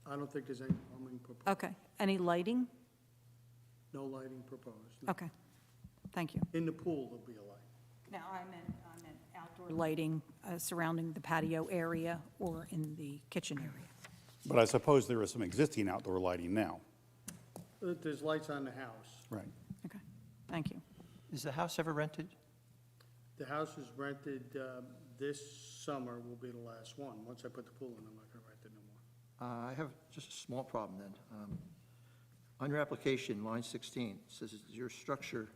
I don't think there's any plumbing proposed. okay. Any lighting? No lighting proposed. no. Okay, thank you. In the pool, there'll be a light. Now, I meant outdoor lighting surrounding the patio area or in the kitchen area. But I suppose there is some existing outdoor lighting now. There's lights on the house. Right. Okay, thank you. Is the house ever rented? The house is rented, this summer will be the last one. Once I put the pool in, I'm not gonna rent it no more. I have just a small problem then. On your application, line 16, it says, does your structure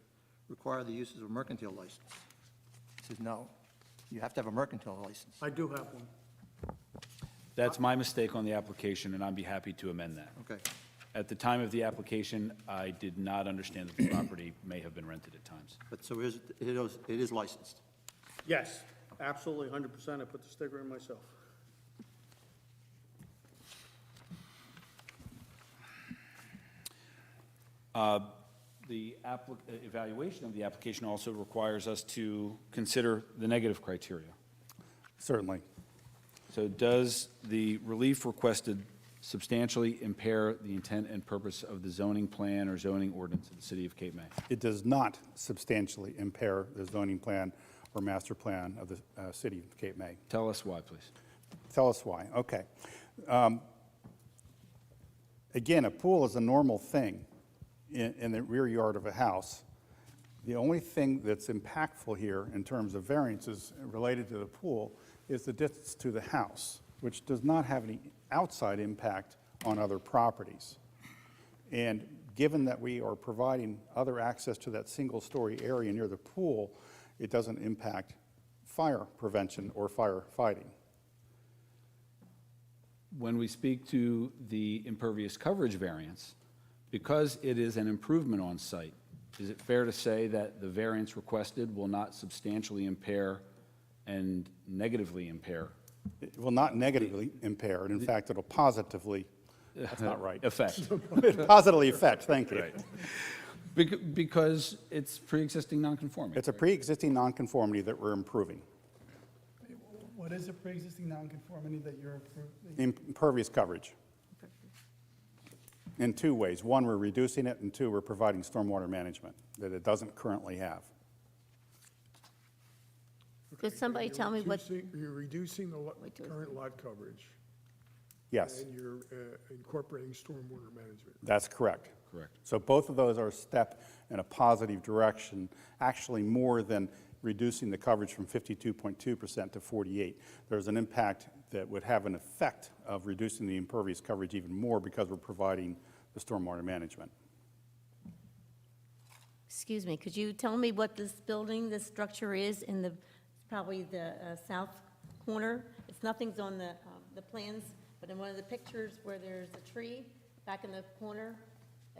require the use of a mercantile license? It says, no, you have to have a mercantile license. I do have one. That's my mistake on the application, and I'd be happy to amend that. Okay. At the time of the application, I did not understand that the property may have been rented at times. But so it is licensed? Yes, absolutely, 100%. I put the sticker in myself. The evaluation of the application also requires us to consider the negative criteria. Certainly. So does the relief requested substantially impair the intent and purpose of the zoning plan or zoning ordinance of the city of Cape May? It does not substantially impair the zoning plan or master plan of the city of Cape May. Tell us why, please. Tell us why. Okay. Again, a pool is a normal thing in the rear yard of a house. The only thing that's impactful here in terms of variances related to the pool is the distance to the house, which does not have any outside impact on other properties. And given that we are providing other access to that single-story area near the pool, it doesn't impact fire prevention or fire fighting. When we speak to the impervious coverage variance, because it is an improvement on site, is it fair to say that the variance requested will not substantially impair and negatively impair? It will not negatively impair, and in fact, it'll positively, that's not right. Affect. Positively affect, thank you. Right. Because it's pre-existing nonconformity. It's a pre-existing nonconformity that we're improving. What is a pre-existing nonconformity that you're approving? Impervious coverage. In two ways. One, we're reducing it, and two, we're providing stormwater management that it doesn't currently have. Could somebody tell me what, You're reducing the current lot coverage, Yes, and you're incorporating stormwater management. that's correct. Correct. So both of those are a step in a positive direction, actually more than reducing the coverage from 52.2% to 48. There's an impact that would have an effect of reducing the impervious coverage even more because we're providing the stormwater management. excuse me, could you tell me what this building, this structure is in the, probably the south corner? It's, nothing's on the plans, but in one of the pictures where there's a tree back in the corner,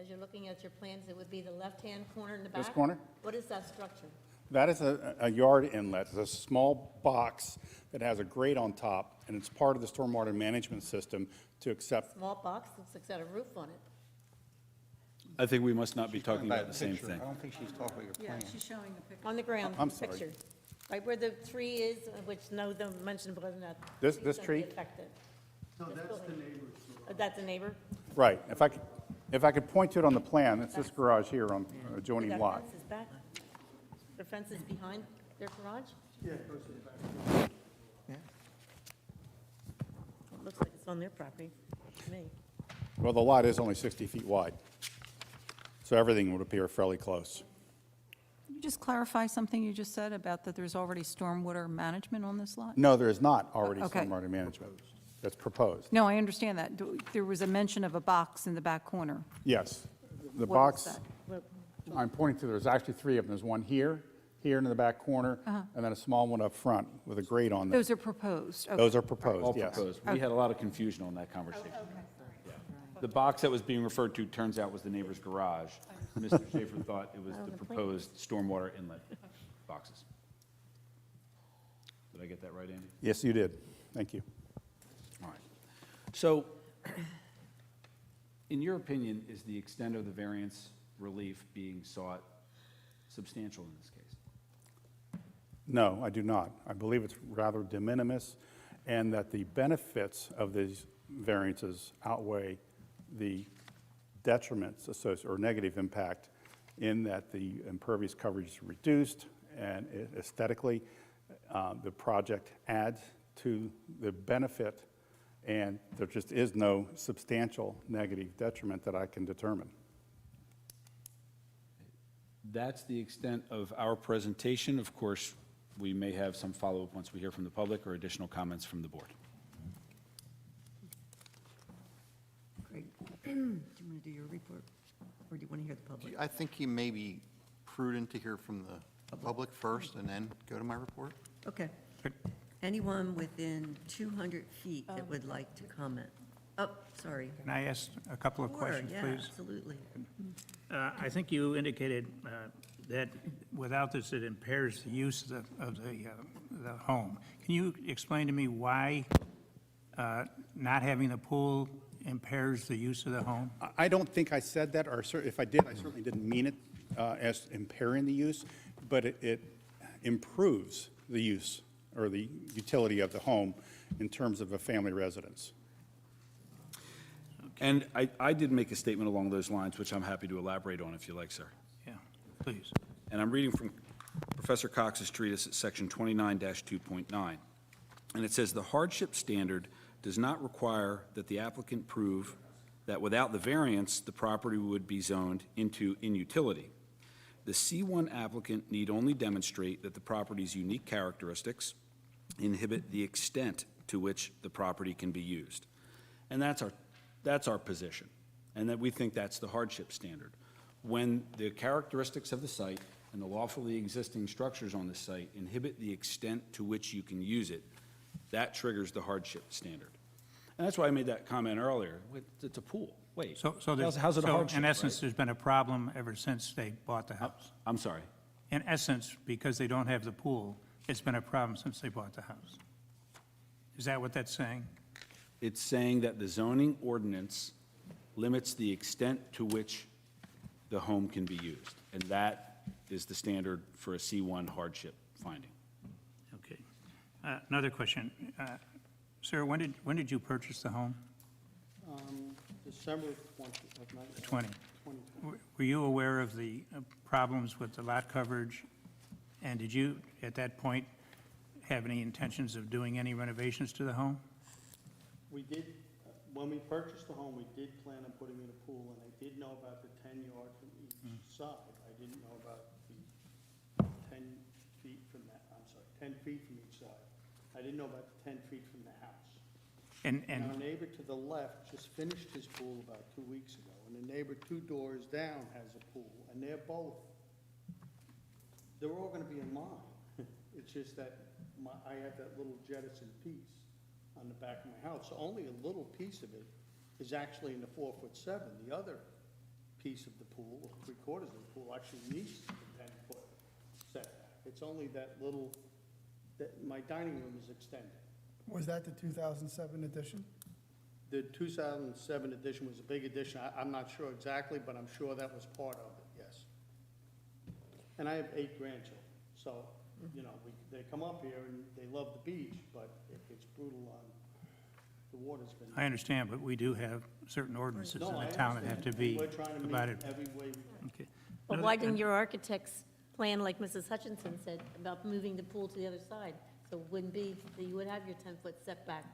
as you're looking at your plans, it would be the left-hand corner in the back? This corner? What is that structure? That is a yard inlet. It's a small box that has a grate on top, and it's part of the stormwater management system to accept. Small box, looks like it's got a roof on it. I think we must not be talking about the same thing. I don't think she's talking about your plan. she's showing the picture. On the ground, I'm sorry. picture. Right where the tree is, which no, don't mention wasn't that. This tree's gonna tree? be affected. No, This that's the building. neighbor's. Oh, that's a neighbor? Right. If I could point to it on the plan, it's this garage here on adjoining That lot. fence is back? The fence is behind their garage? Yeah, it goes to the back. It looks like it's on their property, to me. Well, the lot is only 60 feet wide, so everything would appear fairly close. Can you just clarify something you just said about that there's already stormwater management on this lot? No, there is not already Okay. stormwater management that's proposed. No, I understand that. There was a mention of a box in the back corner. Yes. The What box is that? Well, I'm pointing to, there's actually three of them. There's one here in the back corner, and then a small one up front with a grate on them. Those are proposed. Okay. Those are All proposed, yes. proposed. We had a lot of confusion on that conversation. Yeah. The box that was being referred to turns out was the neighbor's garage. Mr. Schaefer thought it was the proposed stormwater inlet boxes. Did I get that right, Andy? Yes, you did. Thank you. All right. So In your opinion, is the extent of the variance relief being sought substantial in this case? No, I do not. I believe it's rather de minimis, and that the benefits of these variances outweigh the detriments associated, or negative impact, in that the impervious coverage is reduced, and aesthetically, the project adds to the benefit, and there just is no substantial negative detriment that I can determine. That's the extent of our presentation. Of course, we may have some follow-up once we hear from the public or additional comments from the board. Great. Do you want to do your report, or do you want to hear the public? I think he may be prudent to hear from the public first and then go to my report. Okay. Anyone within 200 feet that would like to comment? Oh, sorry. Can I ask a couple of Sure, questions, yeah, please? absolutely. I think you indicated that without this, it impairs the use of the home. Can you explain to me why not having the pool impairs the use of the home? I don't think I said that, or if I did, I certainly didn't mean it as impairing the use, but it improves the use or the utility of the home in terms of a family residence. And I did make a statement along those lines, which I'm happy to elaborate on if you like, sir. Yeah, please. And I'm reading from Professor Cox's treatise at section 29-2.9. And it says, "The hardship standard does not require that the applicant prove that without the variance, the property would be zoned into inutility. The C1 applicant need only demonstrate that the property's unique characteristics inhibit the extent to which the property can be used." And that's our position, and that we think that's the hardship standard. When the characteristics of the site and the lawfully existing structures on the site inhibit the extent to which you can use it, that triggers the hardship standard. And that's why I made that comment earlier. It's a pool. Wait, So how's it a hardship? in essence, right? there's been a problem ever since they bought the house. I'm sorry. In essence, because they don't have the pool, it's been a problem since they bought the house. Is that what that's saying? It's saying that the zoning ordinance limits the extent to which the home can be used, and that is the standard for a C1 hardship finding. Okay. Another question. Sir, when did you purchase the home? December 20 of 20. 2020. Were you aware of the problems with the lot coverage? And did you, at that point, have any intentions of doing any renovations to the home? We did, when we purchased the home, we did plan on putting in a pool, and I did know about the 10-yard from each side. I didn't know about the 10 feet from that, 10 feet from each side. I didn't know about the 10 feet from the house. And Our neighbor to the left just finished his pool about 2 weeks ago, and the neighbor 2 doors down has a pool, and they're all gonna be in mine. It's just that I have that little jettison piece on the back of my house. So only a little piece of it is actually in the 4'7". The other piece of the pool, or 3/4 of the pool, actually meets the 10-foot setback. It's only that little, my dining room is extended. Was that the 2007 edition? The 2007 edition was a big addition. I'm not sure exactly, but I'm sure that was part of it, yes. And I have 8 grandchildren, so, you know, they come up here and they love the beach, but it's brutal on, the water's been. I understand, but we do have certain ordinances in No, I the town that have understand. to be We're trying to about meet it. every way we can. Okay. But why didn't your architects plan like Mrs. Hutchinson said about moving the pool to the other side? So it wouldn't be, that you would have your 10-foot setback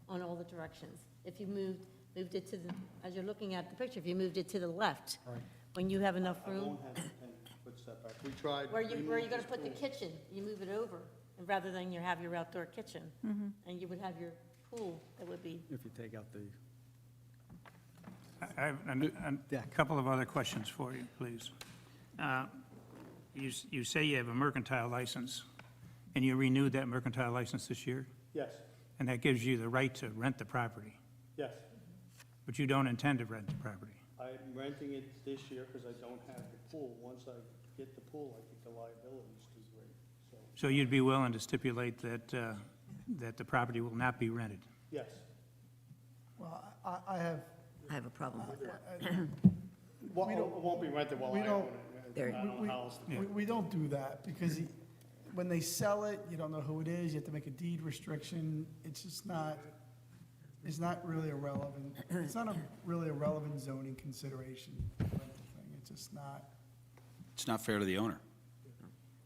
on all the directions. If you moved it to the, as you're looking at the picture, if you moved it to the left, when you have enough I room. won't have a 10-foot setback. We tried. Where we you moved gonna this put the pool. kitchen? You move it over, and rather than you have your outdoor kitchen. And you would have your pool that would be, If you take out the, I have a couple of other questions for you, please. You say you have a mercantile license, and you renewed that mercantile license this year? Yes, And that gives you the right to rent the property, yes. but you don't intend to rent the property. I'm renting it this year because I don't have the pool. Once I get the pool, I think the liability is too great, so, So you'd be willing to stipulate that, that the property will not be rented? yes. Well, I have I have a problem with that. Well, it won't be rented while we I don't- own it. There- I own the house. We don't do that, because when they sell it, you don't know who it is, you have to make a deed restriction. It's just not, it's not really a relevant, it's not really a relevant zoning consideration, rental thing. It's just not. It's not fair to the owner.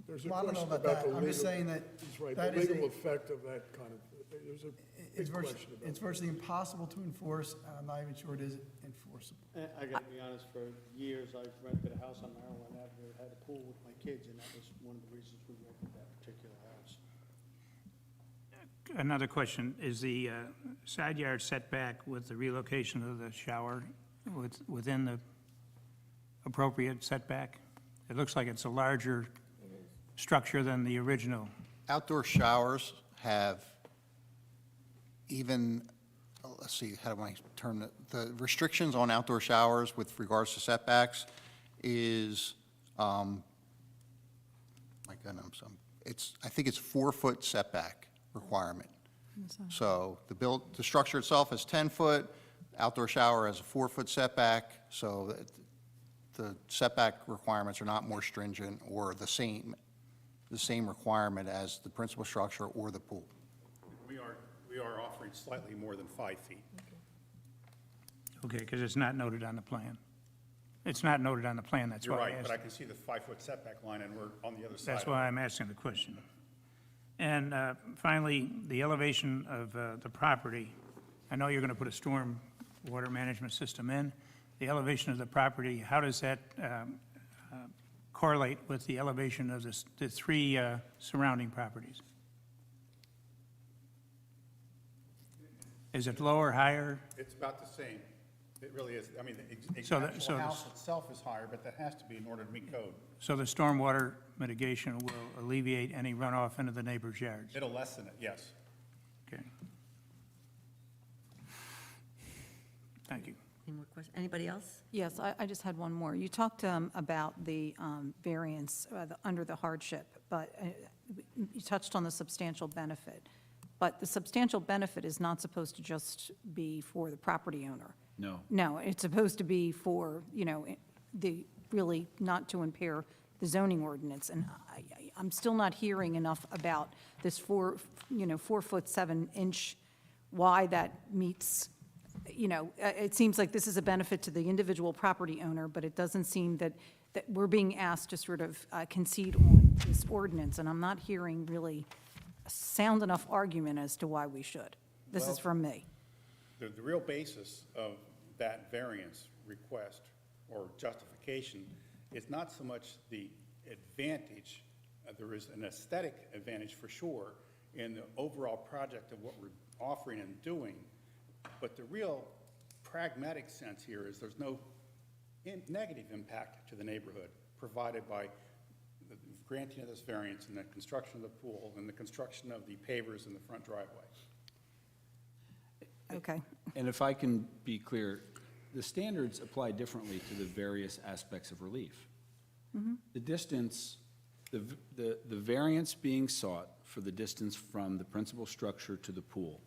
There's a Well, I don't know question about about the that. I'm just legal- saying that He's right, that the is legal a- effect of that kind of, there's a It's big question about it's it. virtually impossible to enforce, and I'm not even sure it is enforceable. I gotta be honest, for years, I've rented a house on Maryland Avenue, had a pool with my kids, and that was one of the reasons we rented that particular house. Another question, is the side yard setback with the relocation of the shower within the appropriate setback? It looks like it's a larger structure than the original. Outdoor showers have even, let's see, how do I term it? The restrictions on outdoor showers with regards to setbacks is, my goodness, I think it's 4-foot setback requirement. So the structure itself is 10-foot, outdoor shower has a 4-foot setback, so the setback requirements are not more stringent or the same requirement as the principal structure or the pool. We are offering slightly more than 5 feet. Okay, because it's not noted on the plan. It's not noted on the plan, that's You're why I right, asked. but I can see the 5-foot setback line, and we're on the other side. That's of it. why I'm asking the question. And finally, the elevation of the property, I know you're going to put a storm water management system in. The elevation of the property, how does that correlate with the elevation of the three surrounding properties? Is it lower, higher? It's about the same. It really is. I mean, the So the- actual so the- house itself is higher, but that has to be in order to meet code. So the stormwater mitigation will alleviate any runoff into the neighbor's yards? It'll lessen it, yes. Okay. Thank you. Any more questions? Anybody else? Yes, I just had one more. You talked about the variance under the hardship, but you touched on the substantial benefit. But the substantial benefit is not supposed to just be for the property owner. No. No, it's supposed to be for, really not to impair the zoning ordinance. And I'm still not hearing enough about this 4-foot 7-inch, why that meets, it seems like this is a benefit to the individual property owner, but it doesn't seem that we're being asked to sort of concede on this ordinance. And I'm not hearing really a sound enough argument as to why we should. This is Well- from me. The real basis of that variance request or justification is not so much the advantage, there is an aesthetic advantage for sure in the overall project of what we're offering and doing, but the real pragmatic sense here is there's no negative impact to the neighborhood provided by the granting of this variance and the construction of the pool and the construction of the pavers in the front driveway. Okay. And if I can be clear, the standards apply differently to the various aspects of relief. The distance, the variance being sought for the distance from the principal structure to the pool,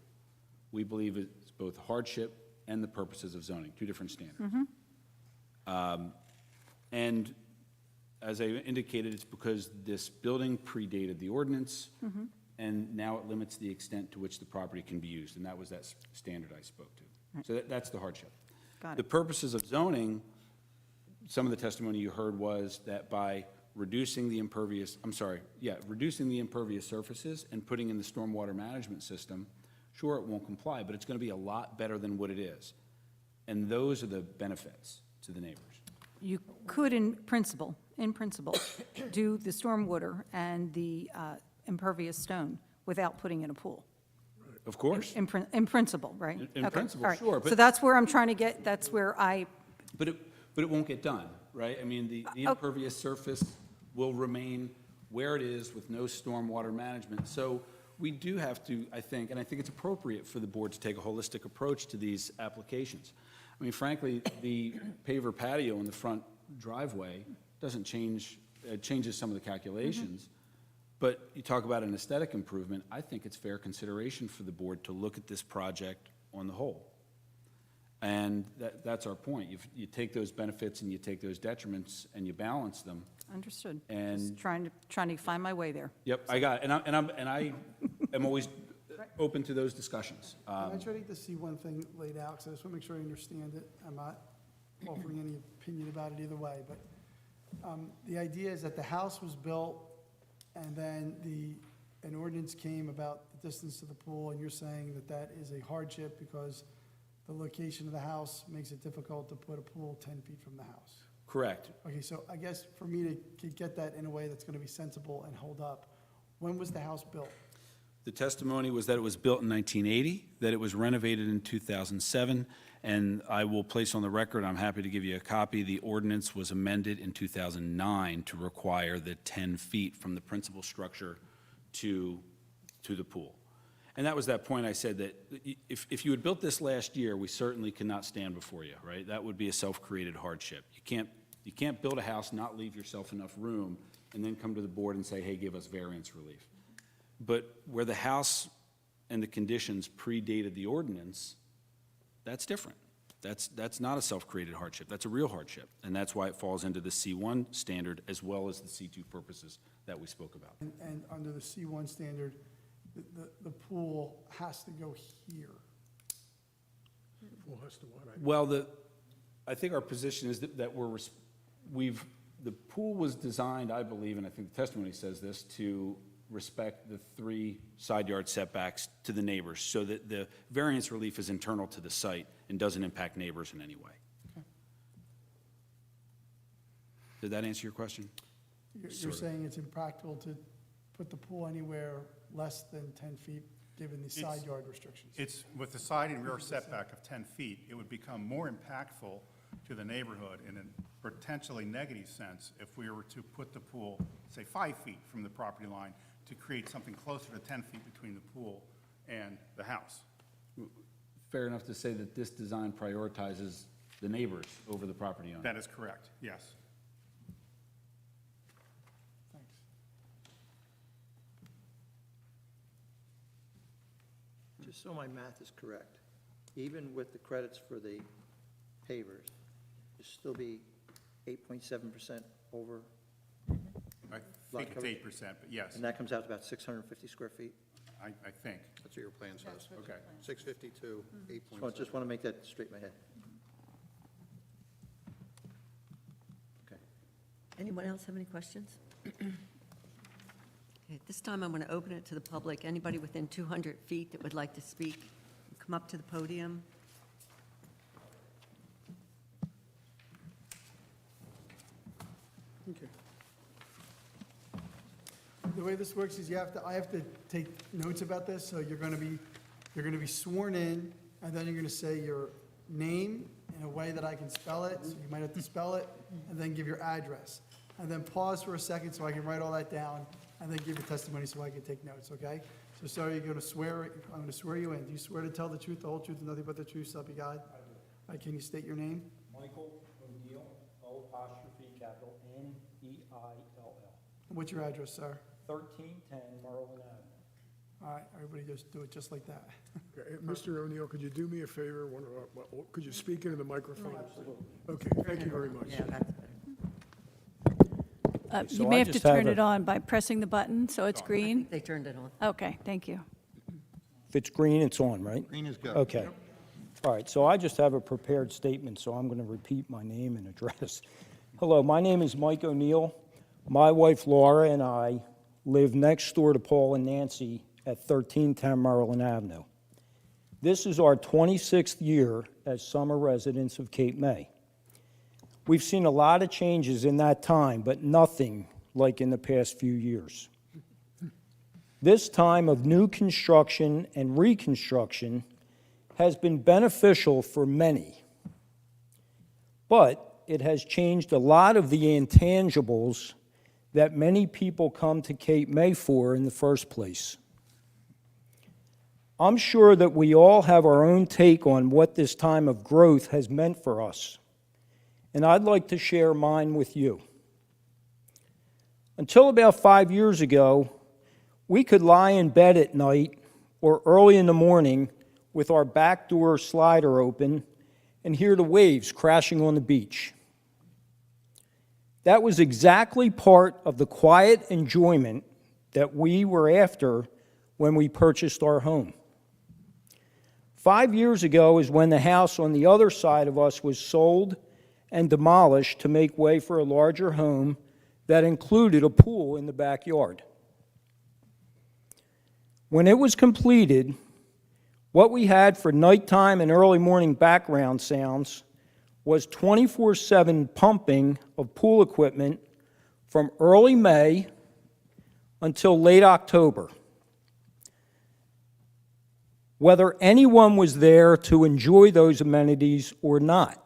we believe it's both hardship and the purposes of zoning, two different standards. And as I indicated, it's because this building predated the ordinance, and now it limits the extent to which the property can be used, and that was that standard I spoke to. So that's the hardship. Got The it. purposes of zoning, some of the testimony you heard was that by reducing the impervious surfaces and putting in the stormwater management system, sure, it won't comply, but it's going to be a lot better than what it is. And those are the benefits to the neighbors. You could, in principle, do the stormwater and the impervious stone without putting in a pool. Of course. In principle, right? In Okay, principle, all right. sure, So but- that's where I'm trying to get, that's where But it won't get done, right? I mean, the impervious surface will remain where it is with no stormwater management. So we do have to, I think, and I think it's appropriate for the board to take a holistic approach to these applications. I mean, frankly, the paver patio in the front driveway doesn't change, it changes some of the calculations. But you talk about an aesthetic improvement, I think it's fair consideration for the board to look at this project on the whole. And that's our point. You take those benefits and you take those detriments and you balance them. Understood. And- Just trying to find my way there. Yep, I got it. And I am always open to those discussions. I try to see one thing laid out, because I just want to make sure I understand it. I'm not offering any opinion about it either way, but the idea is that the house was built, and then an ordinance came about the distance to the pool, and you're saying that that is a hardship because the location of the house makes it difficult to put a pool 10 feet from the house. Correct. Okay, so I guess for me to get that in a way that's going to be sensible and hold up, when was the house built? The testimony was that it was built in 1980, that it was renovated in 2007, and I will place on the record, I'm happy to give you a copy, the ordinance was amended in 2009 to require the 10 feet from the principal structure to the pool. And that was that point I said that if you had built this last year, we certainly cannot stand before you, right? That would be a self-created hardship. You can't build a house, not leave yourself enough room, and then come to the board and say, hey, give us variance relief. But where the house and the conditions predated the ordinance, that's different. That's not a self-created hardship. That's a real hardship. And that's why it falls into the C1 standard as well as the C2 purposes that we spoke about. And under the C1 standard, the pool has to go here. Well, has to what? Well, I think our position is that the pool was designed, I believe, and I think the testimony says this, to respect the 3 side yard setbacks to the neighbors, so that the variance relief is internal to the site and doesn't impact neighbors in any way. Okay. Did that answer your question? You're Sort of. saying it's impractical to put the pool anywhere less than 10 feet, given the side yard restrictions? It's, with the side and rear setback of 10 feet, it would become more impactful to the neighborhood in a potentially negative sense if we were to put the pool, say, 5 feet from the property line to create something closer to 10 feet between the pool and the house. Fair enough to say that this design prioritizes the neighbors over the property owner. That is correct, yes. Thanks. Just so my math is correct, even with the credits for the pavers, it'd still be 8.7% over, I think it's 8%, but yes, and that comes out to about 650 square feet? I think. That's what your plan says. Okay. 652, 8.7. So I just want to make that straight in my head. Okay. Anyone else have any questions? Okay, at this time, I'm going to open it to the public. Anybody within 200 feet that would like to speak, come up to the podium. Okay. The way this works is I have to take notes about this, so you're gonna be sworn in, and then you're gonna say your name in a way that I can spell it, so you might have to spell it, and then give your address. And then pause for a second so I can write all that down, and then give your testimony so I can take notes, okay? So, sir, you're gonna swear, I'm gonna swear you in. Do you swear to tell the truth, the whole truth, and nothing but the truth, so help you God? I do. All right, can you state your name? Michael O'Neill, O''N''E''I''L'. What's your address, sir? 1310 Maryland Avenue. All right, everybody just do it just like that. Okay, Mr. O'Neill, could you do me a favor? Could you speak into the microphone? Absolutely. Okay, thank you very much. Yeah, that's better. So You may I have to just have turn a- it on by pressing the button, so it's I green. think they turned it on. Okay, thank you. If it's green, it's on, right? Green is good. Okay. All right, so I just have a prepared statement, so I'm going to repeat my name and address. Hello, my name is Mike O'Neill. My wife Laura and I live next door to Paul and Nancy at 1310 Maryland Avenue. This is our 26th year as summer residents of Cape May. We've seen a lot of changes in that time, but nothing like in the past few years. This time of new construction and reconstruction has been beneficial for many, but it has changed a lot of the intangibles that many people come to Cape May for in the first place. I'm sure that we all have our own take on what this time of growth has meant for us, and I'd like to share mine with you. Until about 5 years ago, we could lie in bed at night or early in the morning with our back door slider open and hear the waves crashing on the beach. That was exactly part of the quiet enjoyment that we were after when we purchased our home. 5 years ago is when the house on the other side of us was sold and demolished to make way for a larger home that included a pool in the backyard. When it was completed, what we had for nighttime and early morning background sounds was 24/7 pumping of pool equipment from early May until late October. Whether anyone was there to enjoy those amenities or not.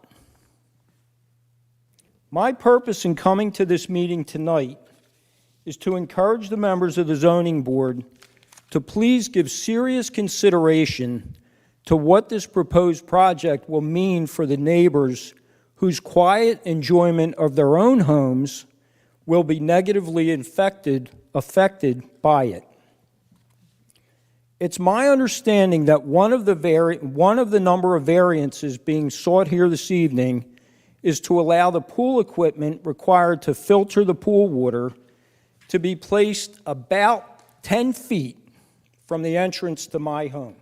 My purpose in coming to this meeting tonight is to encourage the members of the zoning board to please give serious consideration to what this proposed project will mean for the neighbors whose quiet enjoyment of their own homes will be negatively affected by it. It's my understanding that one of the number of variances being sought here this evening is to allow the pool equipment required to filter the pool water to be placed about 10 feet from the entrance to my home.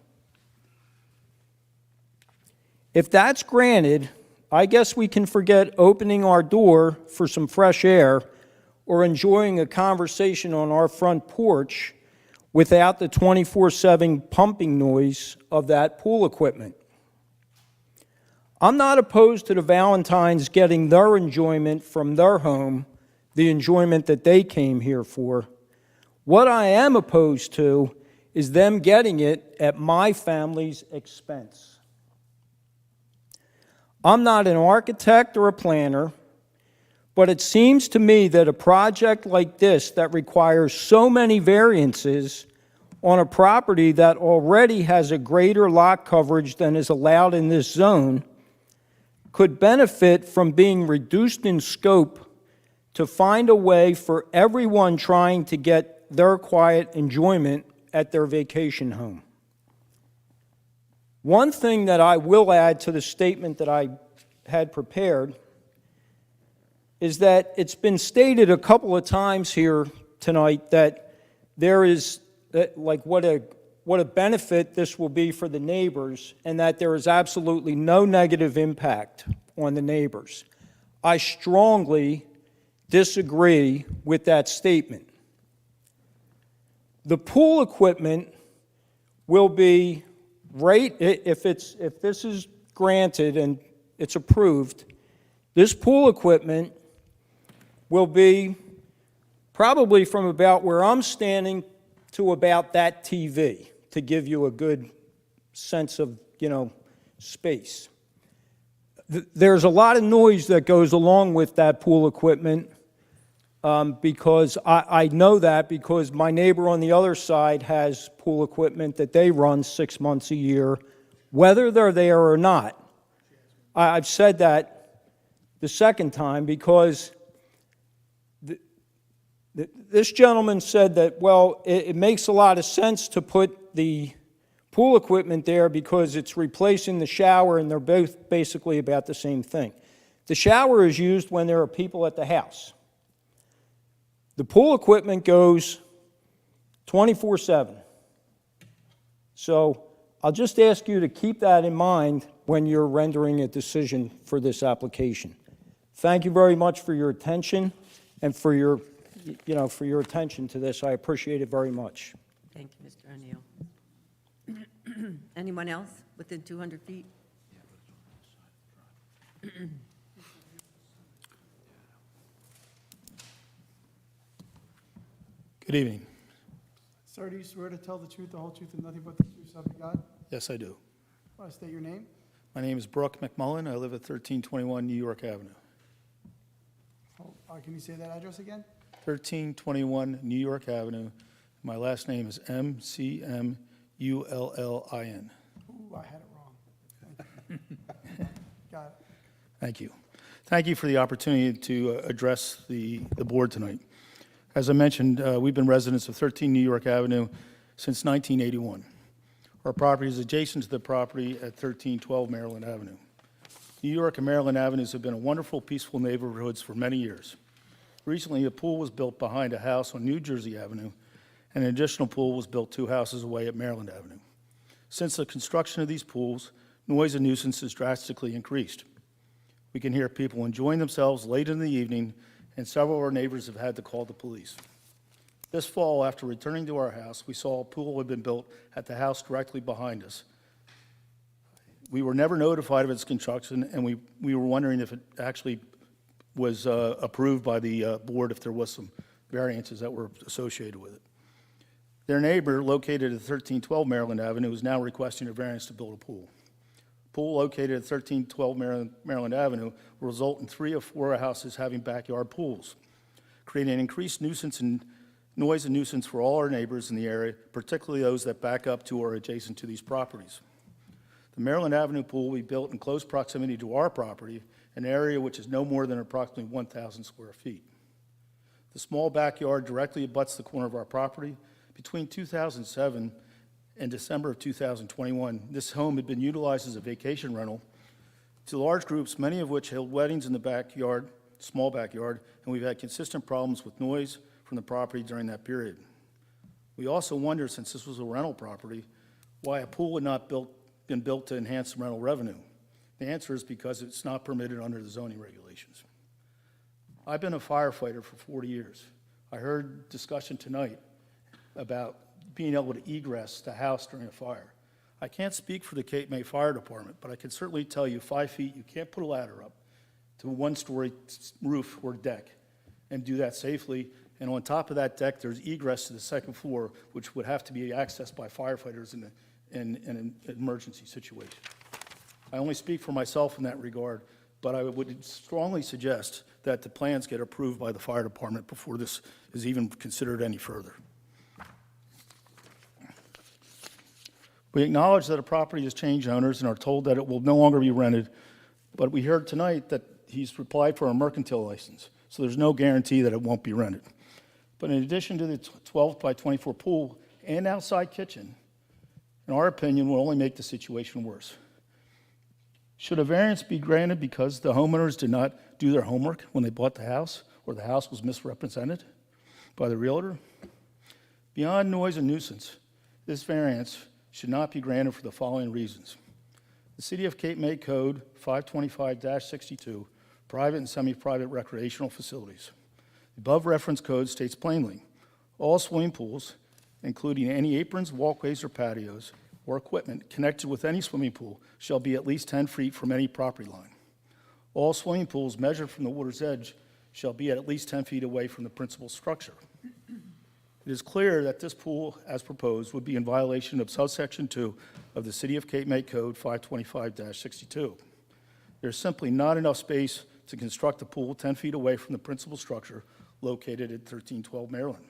If that's granted, I guess we can forget opening our door for some fresh air or enjoying a conversation on our front porch without the 24/7 pumping noise of that pool equipment. I'm not opposed to the Valentines getting their enjoyment from their home, the enjoyment that they came here for. What I am opposed to is them getting it at my family's expense. I'm not an architect or a planner, but it seems to me that a project like this that requires so many variances on a property that already has a greater lot coverage than is allowed in this zone could benefit from being reduced in scope to find a way for everyone trying to get their quiet enjoyment at their vacation home. One thing that I will add to the statement that I had prepared is that it's been stated a couple of times here tonight that there is, like, what a benefit this will be for the neighbors, and that there is absolutely no negative impact on the neighbors. I strongly disagree with that statement. The pool equipment will be if this is granted and it's approved, this pool equipment will be probably from about where I'm standing to about that TV, to give you a good sense of, space. There's a lot of noise that goes along with that pool equipment, because I know that because my neighbor on the other side has pool equipment that they run 6 months a year, whether they're there or not. I've said that the second time because this gentleman said that, well, it makes a lot of sense to put the pool equipment there because it's replacing the shower, and they're both basically about the same thing. The shower is used when there are people at the house. The pool equipment goes 24/7. So I'll just ask you to keep that in mind when you're rendering a decision for this application. Thank you very much for your attention and for your attention to this. I appreciate it very much. Thank you, Mr. O'Neill. Anyone else within 200 feet? Good evening. Sir, do you swear to tell the truth, the whole truth, and nothing but the truth, so help you God? Yes, I do. Want to state your name? My name is Brooke McMullen. I live at 1321 New York Avenue. Can you say that address again? 1321 New York Avenue. My last name is McMullin. Ooh, I had it wrong. Got it. Thank you. Thank you for the opportunity to address the board tonight. As I mentioned, we've been residents of 13 New York Avenue since 1981. Our property is adjacent to the property at 1312 Maryland Avenue. New York and Maryland Avenues have been wonderful, peaceful neighborhoods for many years. Recently, a pool was built behind a house on New Jersey Avenue, and an additional pool was built 2 houses away at Maryland Avenue. Since the construction of these pools, noise and nuisance has drastically increased. We can hear people enjoying themselves late in the evening, and several of our neighbors have had to call the police. This fall, after returning to our house, we saw a pool had been built at the house directly behind us. We were never notified of its construction, and we were wondering if it actually was approved by the board, if there was some variances that were associated with it. Their neighbor, located at 1312 Maryland Avenue, is now requesting a variance to build a pool. Pool located at 1312 Maryland Avenue will result in 3 of 4 houses having backyard pools, creating an increased nuisance and noise and nuisance for all our neighbors in the area, particularly those that back up to or adjacent to these properties. The Maryland Avenue pool will be built in close proximity to our property, an area which is no more than approximately 1,000 square feet. The small backyard directly abuts the corner of our property. Between 2007 and December of 2021, this home had been utilized as a vacation rental to large groups, many of which held weddings in the backyard, small backyard, and we've had consistent problems with noise from the property during that period. We also wonder, since this was a rental property, why a pool had not been built to enhance the rental revenue. The answer is because it's not permitted under the zoning regulations. I've been a firefighter for 40 years. I heard discussion tonight about being able to egress the house during a fire. I can't speak for the Cape May Fire Department, but I can certainly tell you 5 feet, you can't put a ladder up to a 1-story roof or deck and do that safely. And on top of that deck, there's egress to the 2nd floor, which would have to be accessed by firefighters in an emergency situation. I only speak for myself in that regard, but I would strongly suggest that the plans get approved by the fire department before this is even considered any further. We acknowledge that a property has changed owners and are told that it will no longer be rented, but we heard tonight that he's applied for a mercantile license, so there's no guarantee that it won't be rented. But in addition to the 12 by 24 pool and outside kitchen, in our opinion, will only make the situation worse. Should a variance be granted because the homeowners did not do their homework when they bought the house, or the house was misrepresented by the realtor? Beyond noise and nuisance, this variance should not be granted for the following reasons. The City of Cape May Code 525-62, private and semi-private recreational facilities. The above reference code states plainly, all swimming pools, including any aprons, walkways, or patios, or equipment connected with any swimming pool, shall be at least 10 feet from any property line. All swimming pools measured from the water's edge shall be at least 10 feet away from the principal structure. It is clear that this pool, as proposed, would be in violation of subsection 2 of the City of Cape May Code 525-62. There's simply not enough space to construct a pool 10 feet away from the principal structure located at 1312 Maryland.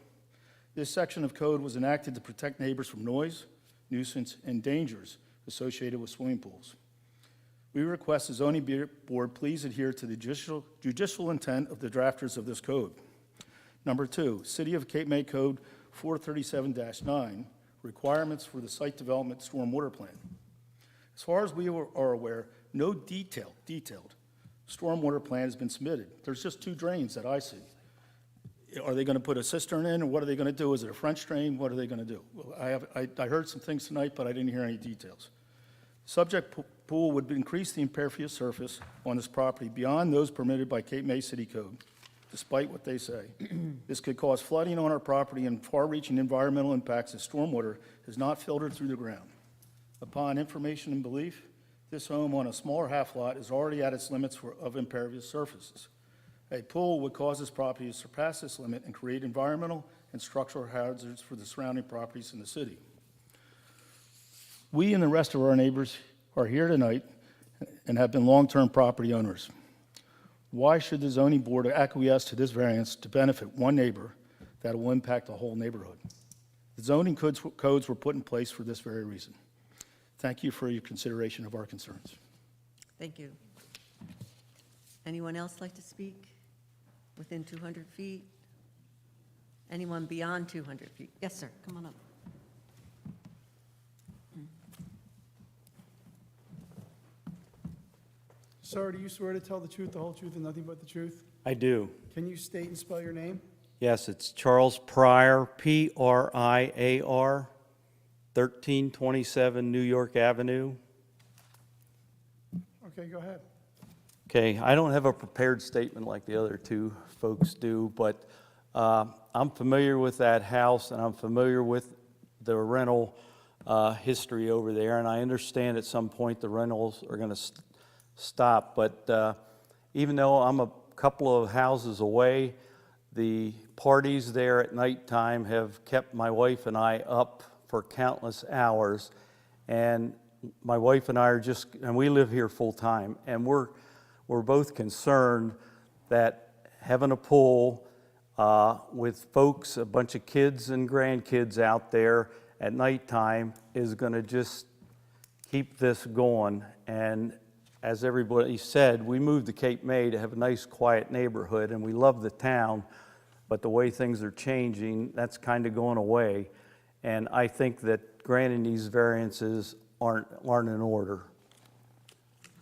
This section of code was enacted to protect neighbors from noise, nuisance, and dangers associated with swimming pools. We request the zoning board please adhere to the judicial intent of the drafters of this code. Number 2, City of Cape May Code 437-9, requirements for the site development stormwater plan. As far as we are aware, no detailed stormwater plan has been submitted. There's just 2 drains that I see. Are they going to put a cistern in, or what are they going to do? Is it a French drain? What are they going to do? Well, I heard some things tonight, but I didn't hear any details. Subject pool would increase the impervious surface on this property beyond those permitted by Cape May City Code, despite what they say. This could cause flooding on our property and far-reaching environmental impacts as stormwater is not filtered through the ground. Upon information and belief, this home on a smaller half lot is already at its limits of impervious surfaces. A pool would cause this property to surpass this limit and create environmental and structural hazards for the surrounding properties in the city. We and the rest of our neighbors are here tonight and have been long-term property owners. Why should the zoning board acquiesce to this variance to benefit one neighbor that will impact the whole neighborhood? The zoning codes were put in place for this very reason. Thank you for your consideration of our concerns. Thank you. Anyone else like to speak? Within 200 feet? Anyone beyond 200 feet? Yes, sir, come on up. Sir, do you swear to tell the truth, the whole truth, and nothing but the truth? I do. Can you state and spell your name? Yes, it's Charles Pryor, Priar, 1327 New York Avenue. Okay, go ahead. Okay, I don't have a prepared statement like the other two folks do, but I'm familiar with that house, and I'm familiar with the rental history over there, and I understand at some point the rentals are going to stop, but even though I'm a couple of houses away, the parties there at nighttime have kept my wife and I up for countless hours, and my wife and I are and we live here full-time, and we're both concerned that having a pool with folks, a bunch of kids and grandkids out there at nighttime is going to just keep this going. And as everybody said, we moved to Cape May to have a nice, quiet neighborhood, and we love the town, but the way things are changing, that's kind of going away. And I think that granting these variances aren't in order.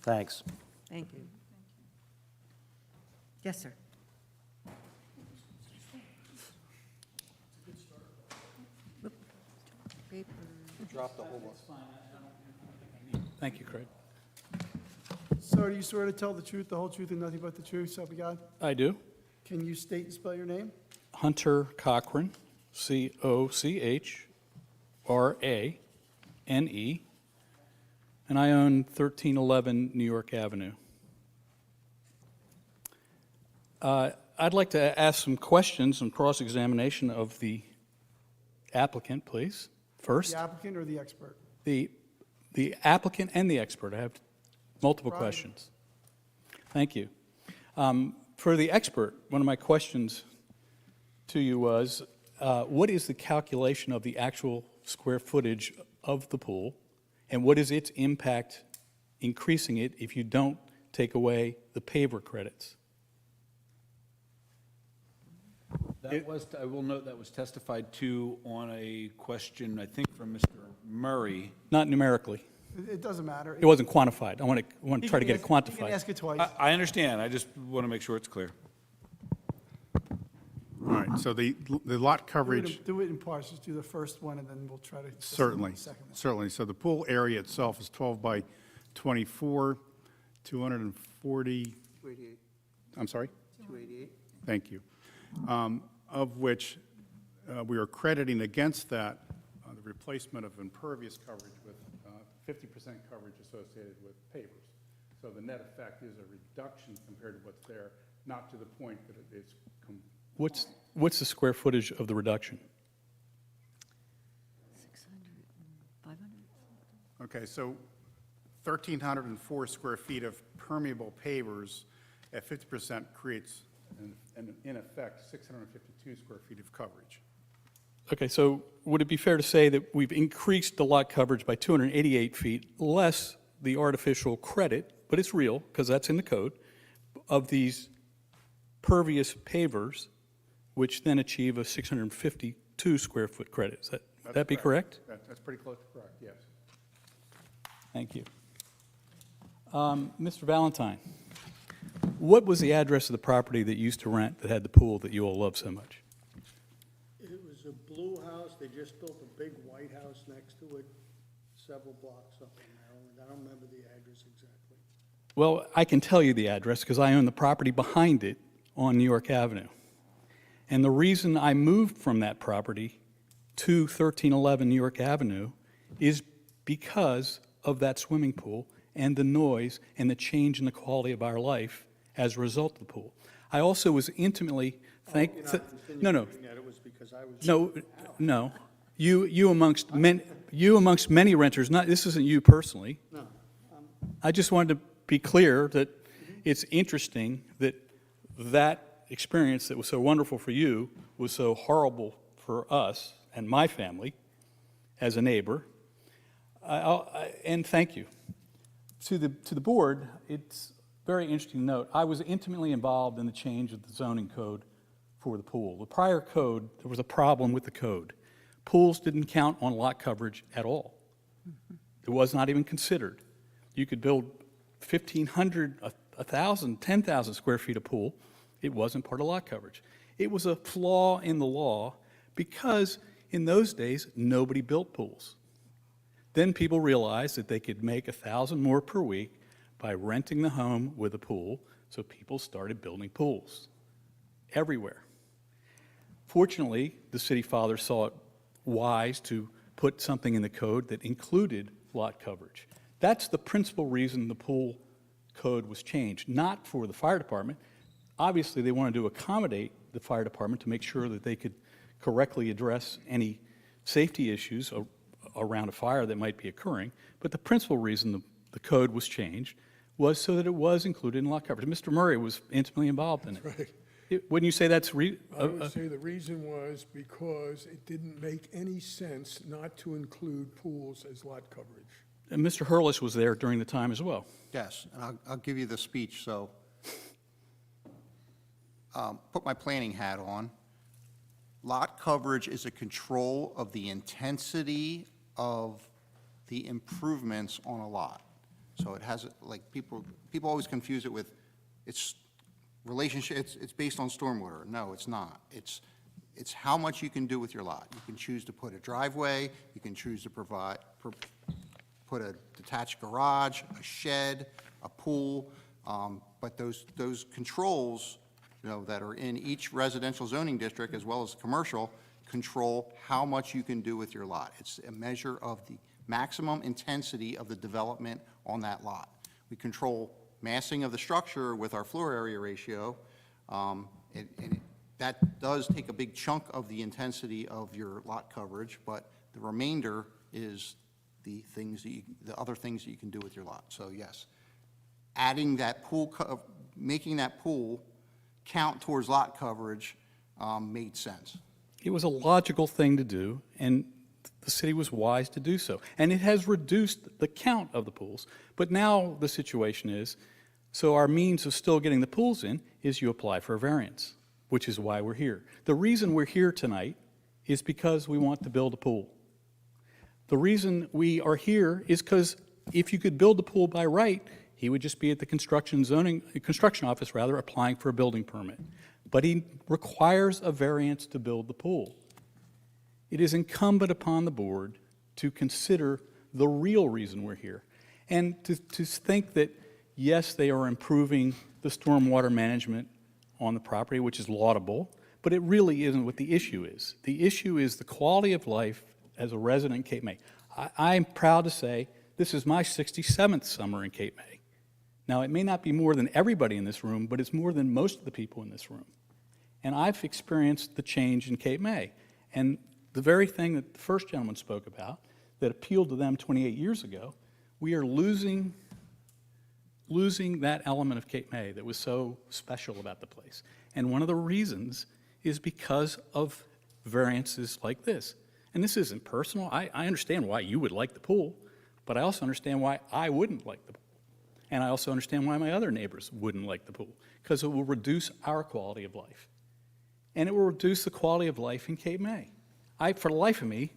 Thanks. Thank you. Yes, sir. Paper. Drop the whole one. Thank you, Craig. Sir, do you swear to tell the truth, the whole truth, and nothing but the truth, so help you God? I do. Can you state and spell your name? Hunter Cochran, Cochrane, and I own 1311 New York Avenue. I'd like to ask some questions and cross-examination of the applicant, please. First, The applicant or the expert? the applicant and the expert. I have multiple Right. questions. Thank you. For the expert, one of my questions to you was, what is the calculation of the actual square footage of the pool, and what is its impact increasing it if you don't take away the paver credits? That was, I will note, that was testified to on a question, I think, from Mr. Murray. Not numerically. It doesn't matter. It wasn't quantified. I want to He try to can get it ask- He can quantified. ask it twice. I understand, I just want to make sure it's clear. All right, so the lot coverage, Do it in parts, just do the first one, and then we'll try to. certainly, the second one. certainly. So the pool area itself is 12 by 24, 240, 288, I'm sorry? 288. Thank you. Of which we are crediting against that the replacement of impervious coverage with 50% coverage associated with pavers. So the net effect is a reduction compared to what's there, not to the point that it's What's the square footage of the reduction? 600, 500? Okay, so 1,304 square feet of permeable pavers at 50% creates, in effect, 652 square feet of coverage. Okay, so would it be fair to say that we've increased the lot coverage by 288 feet, less the artificial credit, but it's real, because that's in the code, of these pervious pavers, which then achieve a 652 square foot credit? Would that be correct? That's pretty close to correct, yes. Thank you. Mr. Valentine, what was the address of the property that you used to rent that had the pool that you all love so much? It was a blue house, they just built a big white house next to it, several blocks up in Maryland. I don't remember the address exactly. Well, I can tell you the address because I own the property behind it on New York Avenue. And the reason I moved from that property to 1311 New York Avenue is because of that swimming pool and the noise and the change in the quality of our life as a result of the pool. I also was intimately You're not insinuating that it was because I was. No. You amongst many renters, this isn't you personally. No. I just wanted to be clear that it's interesting that that experience that was so wonderful for you was so horrible for us and my family as a neighbor. And thank you. To the board, it's very interesting to note, I was intimately involved in the change of the zoning code for the pool. The prior code, there was a problem with the code. Pools didn't count on lot coverage at all. It was not even considered. You could build 1,500, 1,000, 10,000 square feet of pool, it wasn't part of lot coverage. It was a flaw in the law because in those days, nobody built pools. Then people realized that they could make 1,000 more per week by renting the home with a pool, so people started building pools everywhere. Fortunately, the city fathers saw it wise to put something in the code that included lot coverage. That's the principal reason the pool code was changed, not for the fire department. Obviously, they wanted to accommodate the fire department to make sure that they could correctly address any safety issues around a fire that might be occurring. But the principal reason the code was changed was so that it was included in lot coverage. Mr. Murray was intimately involved in it. Right. Wouldn't you say that's I would say the reason was because it didn't make any sense not to include pools as lot coverage. and Mr. Hurlish was there during the time as well. Yes, and I'll give you the speech, so put my planning hat on. Lot coverage is a control of the intensity of the improvements on a lot. So it has, like, people always confuse it with, it's relationship, it's based on stormwater. No, it's not. It's how much you can do with your lot. You can choose to put a driveway, you can choose to put a detached garage, a shed, a pool, but those controls, that are in each residential zoning district as well as commercial, control how much you can do with your lot. It's a measure of the maximum intensity of the development on that lot. We control massing of the structure with our floor area ratio, and that does take a big chunk of the intensity of your lot coverage, but the remainder is the other things that you can do with your lot. So yes, adding that pool, making that pool count towards lot coverage made sense. It was a logical thing to do, and the city was wise to do so. And it has reduced the count of the pools. But now the situation is, so our means of still getting the pools in is you apply for a variance, which is why we're here. The reason we're here tonight is because we want to build a pool. The reason we are here is because if you could build the pool by right, he would just be at the construction office, applying for a building permit. But he requires a variance to build the pool. It is incumbent upon the board to consider the real reason we're here. And to think that, yes, they are improving the stormwater management on the property, which is laudable, but it really isn't what the issue is. The issue is the quality of life as a resident in Cape May. I'm proud to say this is my 67th summer in Cape May. Now, it may not be more than everybody in this room, but it's more than most of the people in this room. And I've experienced the change in Cape May. And the very thing that the first gentleman spoke about, that appealed to them 28 years ago, we are losing that element of Cape May that was so special about the place. And one of the reasons is because of variances like this. And this isn't personal. I understand why you would like the pool, but I also understand why I wouldn't like the pool. And I also understand why my other neighbors wouldn't like the pool, because it will reduce our quality of life. And it will reduce the quality of life in Cape May. I, for the life of me,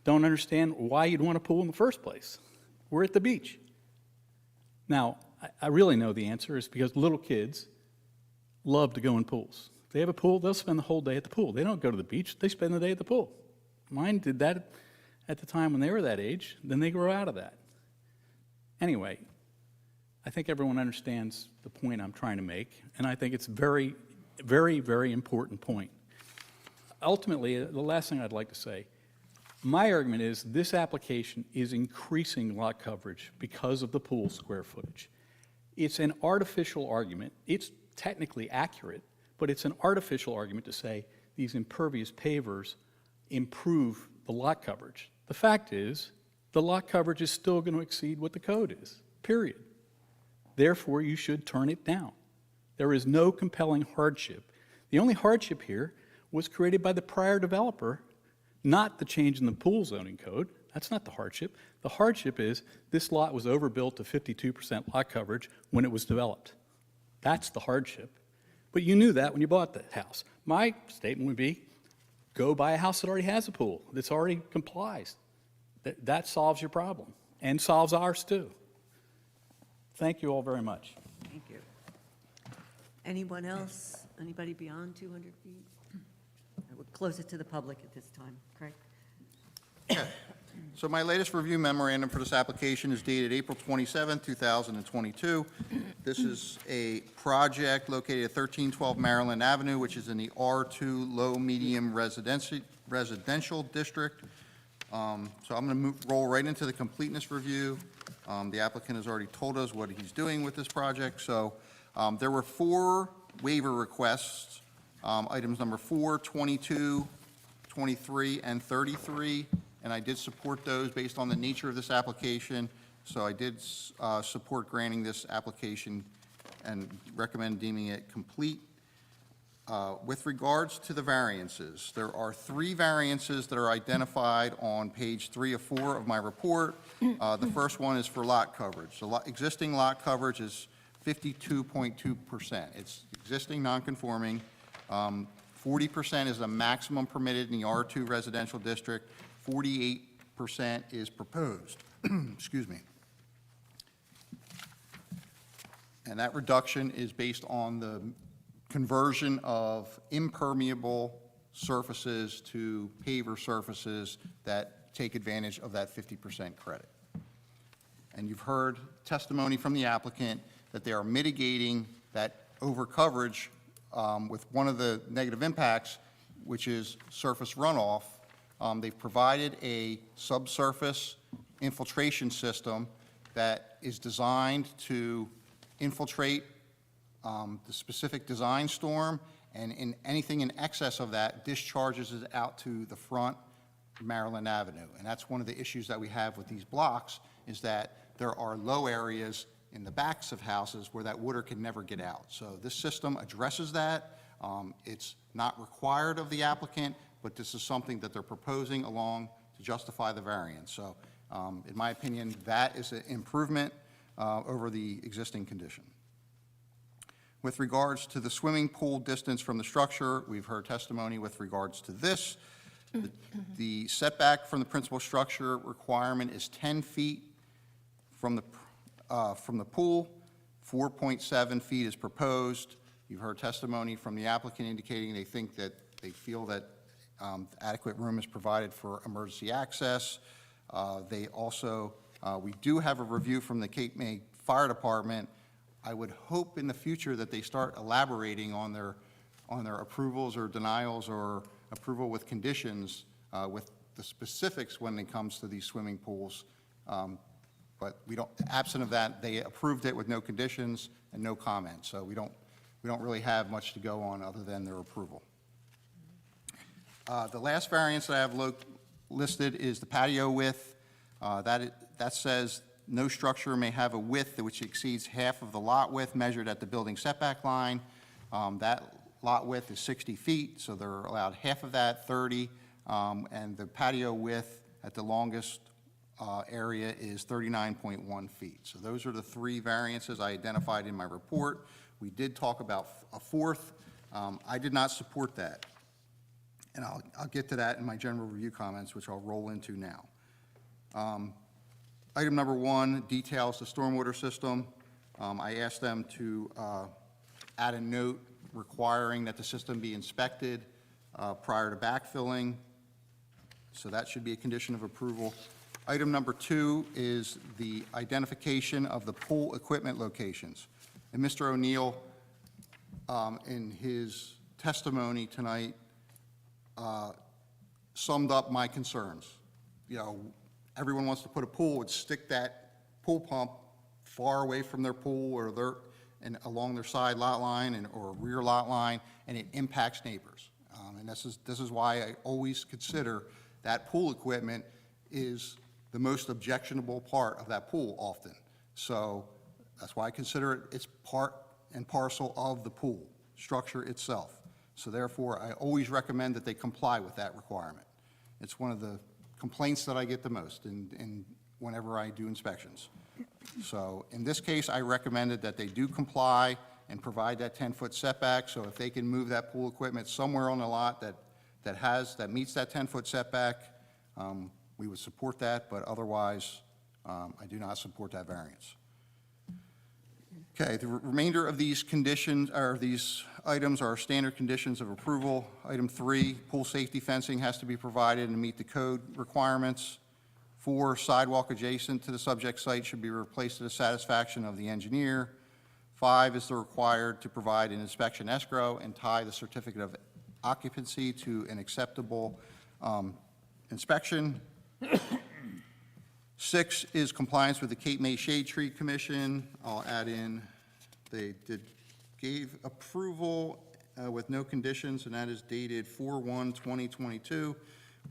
don't understand why you'd want a pool in the first place. We're at the beach. Now, I really know the answer is because little kids love to go in pools. If they have a pool, they'll spend the whole day at the pool. They don't go to the beach, they spend the day at the pool. Mine did that at the time when they were that age, then they grow out of that. Anyway, I think everyone understands the point I'm trying to make, and I think it's a very, very, very important point. Ultimately, the last thing I'd like to say, my argument is this application is increasing lot coverage because of the pool square footage. It's an artificial argument. It's technically accurate, but it's an artificial argument to say these impervious pavers improve the lot coverage. The fact is, the lot coverage is still going to exceed what the code is, period. Therefore, you should turn it down. There is no compelling hardship. The only hardship here was created by the prior developer, not the change in the pool zoning code. That's not the hardship. The hardship is this lot was overbuilt to 52% lot coverage when it was developed. That's the hardship. But you knew that when you bought the house. My statement would be, go buy a house that already has a pool, that's already complies. That solves your problem, and solves ours too. Thank you all very much. Thank you. Anyone else? Anybody beyond 200 feet? I would close it to the public at this time, correct? So my latest review memorandum for this application is dated April 27, 2022. This is a project located at 1312 Maryland Avenue, which is in the R2 low-medium residential district. So I'm going to roll right into the completeness review. The applicant has already told us what he's doing with this project. So there were 4 waiver requests, items number 4, 22, 23, and 33, and I did support those based on the nature of this application. So I did support granting this application and recommend deeming it complete. With regards to the variances, there are 3 variances that are identified on page 3 of 4 of my report. The first one is for lot coverage. The existing lot coverage is 52.2%. It's existing non-conforming. 40% is the maximum permitted in the R2 residential district. 48% is proposed. Excuse me. And that reduction is based on the conversion of impermeable surfaces to paver surfaces that take advantage of that 50% credit. And you've heard testimony from the applicant that they are mitigating that overcoverage with one of the negative impacts, which is surface runoff. They've provided a subsurface infiltration system that is designed to infiltrate the specific design storm, and in anything in excess of that discharges it out to the front Maryland Avenue. And that's one of the issues that we have with these blocks, is that there are low areas in the backs of houses where that water can never get out. So this system addresses that. It's not required of the applicant, but this is something that they're proposing along to justify the variance. So in my opinion, that is an improvement over the existing condition. With regards to the swimming pool distance from the structure, we've heard testimony with regards to this. The setback from the principal structure requirement is 10 feet from the pool. 4.7 feet is proposed. You've heard testimony from the applicant indicating they feel that adequate room is provided for emergency access. They also, we do have a review from the Cape May Fire Department. I would hope in the future that they start elaborating on their approvals or denials or approval with conditions with the specifics when it comes to these swimming pools. But we don't, absent of that, they approved it with no conditions and no comment. So we don't really have much to go on other than their approval. The last variance that I have listed is the patio width. That says no structure may have a width which exceeds half of the lot width measured at the building setback line. That lot width is 60 feet, so they're allowed half of that, 30, and the patio width at the longest area is 39.1 feet. So those are the 3 variances I identified in my report. We did talk about a 4th. I did not support that. And I'll get to that in my general review comments, which I'll roll into now. Item number 1 details the stormwater system. I asked them to add a note requiring that the system be inspected prior to backfilling. So that should be a condition of approval. Item number 2 is the identification of the pool equipment locations. And Mr. O'Neill, in his testimony tonight, summed up my concerns. You know, everyone wants to put a pool, would stick that pool pump far away from their pool or and along their side lot line or rear lot line, and it impacts neighbors. And this is why I always consider that pool equipment is the most objectionable part of that pool often. So that's why I consider it's part and parcel of the pool structure itself. So therefore, I always recommend that they comply with that requirement. It's one of the complaints that I get the most whenever I do inspections. So in this case, I recommended that they do comply and provide that 10-foot setback. So if they can move that pool equipment somewhere on the lot that meets that 10-foot setback, we would support that, but otherwise, I do not support that variance. Okay, the remainder of these conditions, or these items are standard conditions of approval. Item 3, pool safety fencing has to be provided and meet the code requirements. 4, sidewalk adjacent to the subject site should be replaced to the satisfaction of the engineer. 5 is the required to provide an inspection escrow and tie the certificate of occupancy to an acceptable inspection. 6 is compliance with the Cape May Shade Tree Commission. I'll add in, gave approval with no conditions, and that is dated 4/1/2022.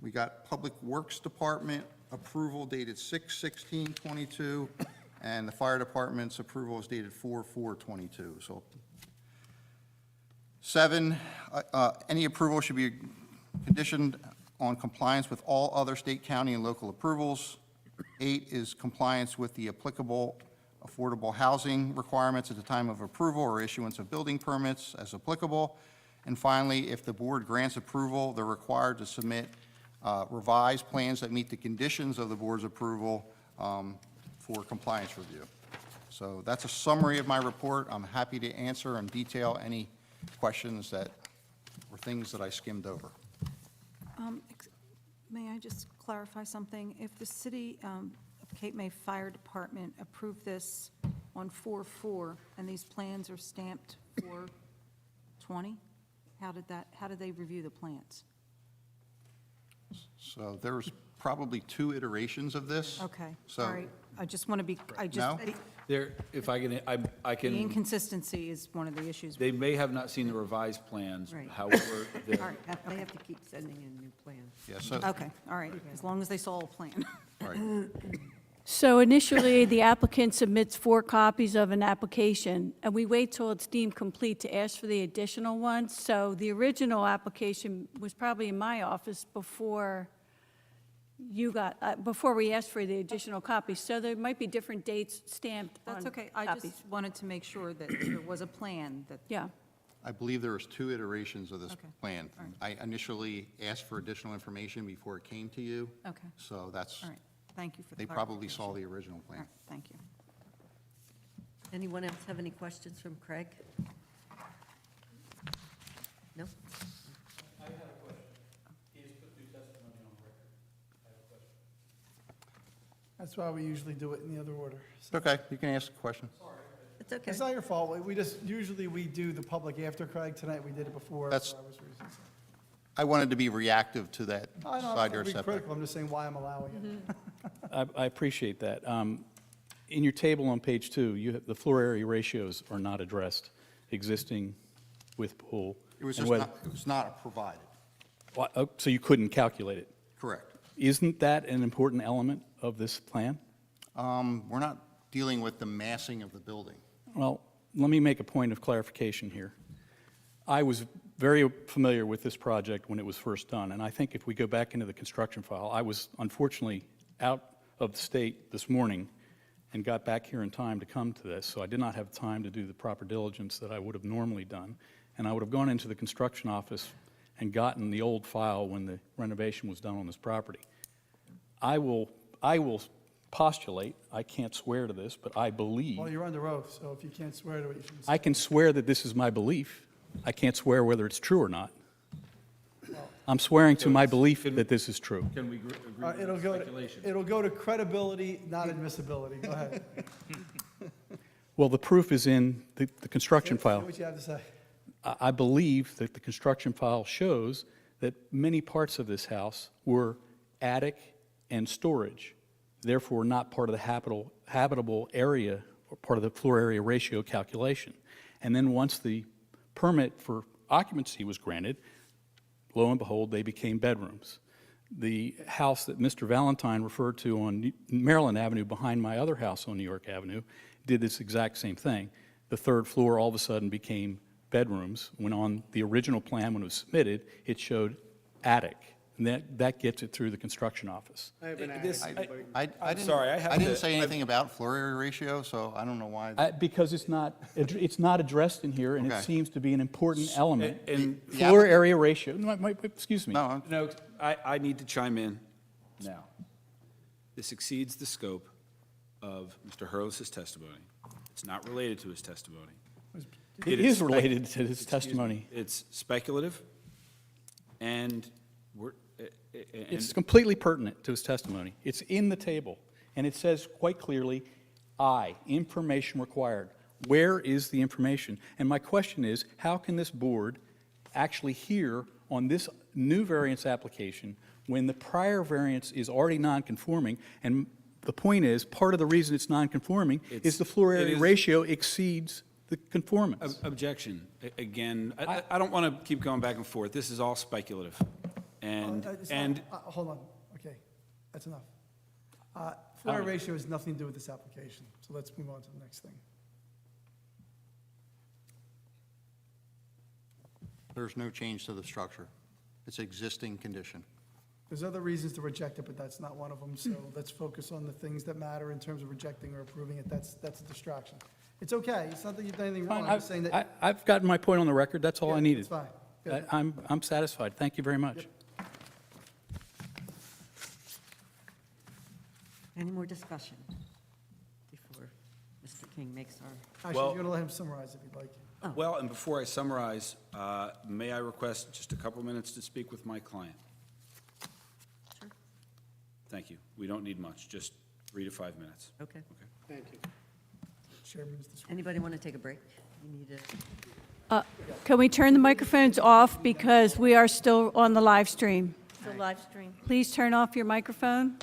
We got Public Works Department approval dated 6/16/22, and the Fire Department's approval is dated 4/4/22. So 7, any approval should be conditioned on compliance with all other state, county, and local approvals. 8 is compliance with the applicable affordable housing requirements at the time of approval or issuance of building permits as applicable. And finally, if the board grants approval, they're required to submit revised plans that meet the conditions of the board's approval for compliance review. So that's a summary of my report. I'm happy to answer and detail any questions that were things that I skimmed over. May I just clarify something? If the city of Cape May Fire Department approved this on 4/4, and these plans are stamped 4/20, how did they review the plans? So there's probably 2 iterations of this. Okay, So- all right. I just want to be, No? There, if I can, I the can, inconsistency is one of the issues. they may have not seen the revised plans, Right. however, All right, They have to keep sending in new plans. Yeah, so, okay, all right, as long as they saw a plan. right. So initially, the applicant submits 4 copies of an application, and we wait till it's deemed complete to ask for the additional one. So the original application was probably in my office before before we asked for the additional copies. So there might be different dates stamped on That's okay, I copies. just wanted to make sure that there was a plan that, Yeah. I believe there was 2 iterations of this Okay. plan. All right. I initially asked for additional information before it came to you, okay, so that's, all right, thank you for the they probably saw the clarification. original All plan. right, thank you. Anyone else have any questions from Craig? No? I have a question. Please put your testimony on record. I have a question. That's why we usually do it in the other order. It's okay, you can ask a question. It's okay. It's not your fault. Usually we do the public after, Craig. Tonight we did it before. That's- for obvious reasons. I wanted to be reactive to that I know, side I'm yard not being setback. critical. I'm just saying why I'm allowing it. I appreciate that. In your table on page 2, the floor area ratios are not addressed, existing with pool. It was and just whether- not, it was not provided. So you couldn't calculate it? Correct. Isn't that an important element of this plan? We're not dealing with the massing of the building. Well, let me make a point of clarification here. I was very familiar with this project when it was first done, and I think if we go back into the construction file, I was unfortunately out of the state this morning and got back here in time to come to this, so I did not have time to do the proper diligence that I would have normally done. And I would have gone into the construction office and gotten the old file when the renovation was done on this property. I will postulate, I can't swear to this, but I believe, Well, you're under oath, so if you can't swear to it, you shouldn't. I can swear that this is my belief. I can't swear whether it's true or not. I'm swearing to my belief that this is true. Can we agree It'll with go speculation? it'll go to credibility, not admissibility. Go ahead. Well, the proof is in the construction Say file. what you have to say. I believe that the construction file shows that many parts of this house were attic and storage, therefore not part of the habitable area or part of the floor area ratio calculation. And then once the permit for occupancy was granted, lo and behold, they became bedrooms. The house that Mr. Valentine referred to on Maryland Avenue behind my other house on New York Avenue did this exact same thing. The 3rd floor all of a sudden became bedrooms, when on the original plan, when it was submitted, it showed attic. And that gets it through the construction office. I have an This- attic, but I didn't, sorry, I have I didn't to- say anything about floor area ratio, so I don't know why. Because it's not addressed in here, and it Okay. seems to be an important element. And The Floor applicant- area ratio, excuse me. No, No, I need to chime in now. This exceeds the scope of Mr. Hurlis's testimony. It's It's not related to his testimony. It is related to his testimony. It's speculative, and It's completely pertinent to his testimony. It's in the table, and it says quite clearly, information required. Where is the information? And my question is, how can this board actually hear on this new variance application when the prior variance is already non-conforming? And the point is, part of the reason it's non-conforming is the floor area ratio exceeds the conformance. Objection. Again, I don't want to keep going back and forth. This is all speculative. And Hold on, okay, that's enough. Floor area ratio has nothing to do with this application, so let's move on to the next thing. There's no change to the structure. It's existing condition. There's other reasons to reject it, but that's not one of them, so let's focus on the things that matter in terms of rejecting or approving it. That's a distraction. It's okay, it's not that you've done anything wrong, I'm just saying that. I've gotten my point on the record, that's all I Yeah, needed. It's fine. Good. I'm satisfied, thank you very much. Any more discussion before Mr. King makes our, Actually, you're going to let him summarize if you'd like. Well, and before I summarize, may I request just a couple minutes to speak with my client? Sure. Thank you. We don't need much, just 3 to 5 minutes. Okay. Thank you. Chairman's discretion. Anybody want to take a break? You need a, Can we turn the microphones off because we are still on the live stream? The live stream. Please turn off your microphone.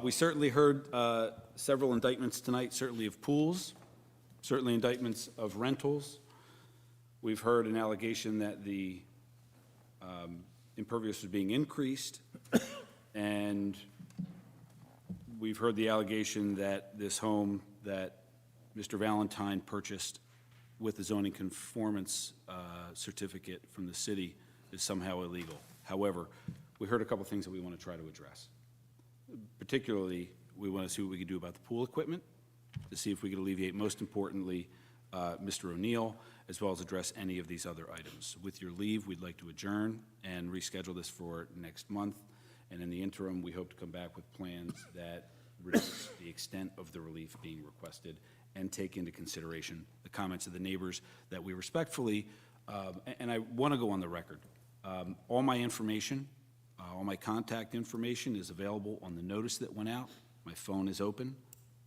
We certainly heard several indictments tonight, certainly of pools, certainly indictments of rentals. We've heard an allegation that the impervious was being increased, and we've heard the allegation that this home that Mr. Valentine purchased with the zoning conformance certificate from the city is somehow illegal. However, we heard a couple things that we want to try to address. Particularly, we want to see what we can do about the pool equipment, to see if we can alleviate, most importantly, Mr. O'Neill, as well as address any of these other items. With your leave, we'd like to adjourn and reschedule this for next month. And in the interim, we hope to come back with plans that reduce the extent of the relief being requested and take into consideration the comments of the neighbors that we respectfully, and I want to go on the record. All my information, all my contact information is available on the notice that went out. My phone is open.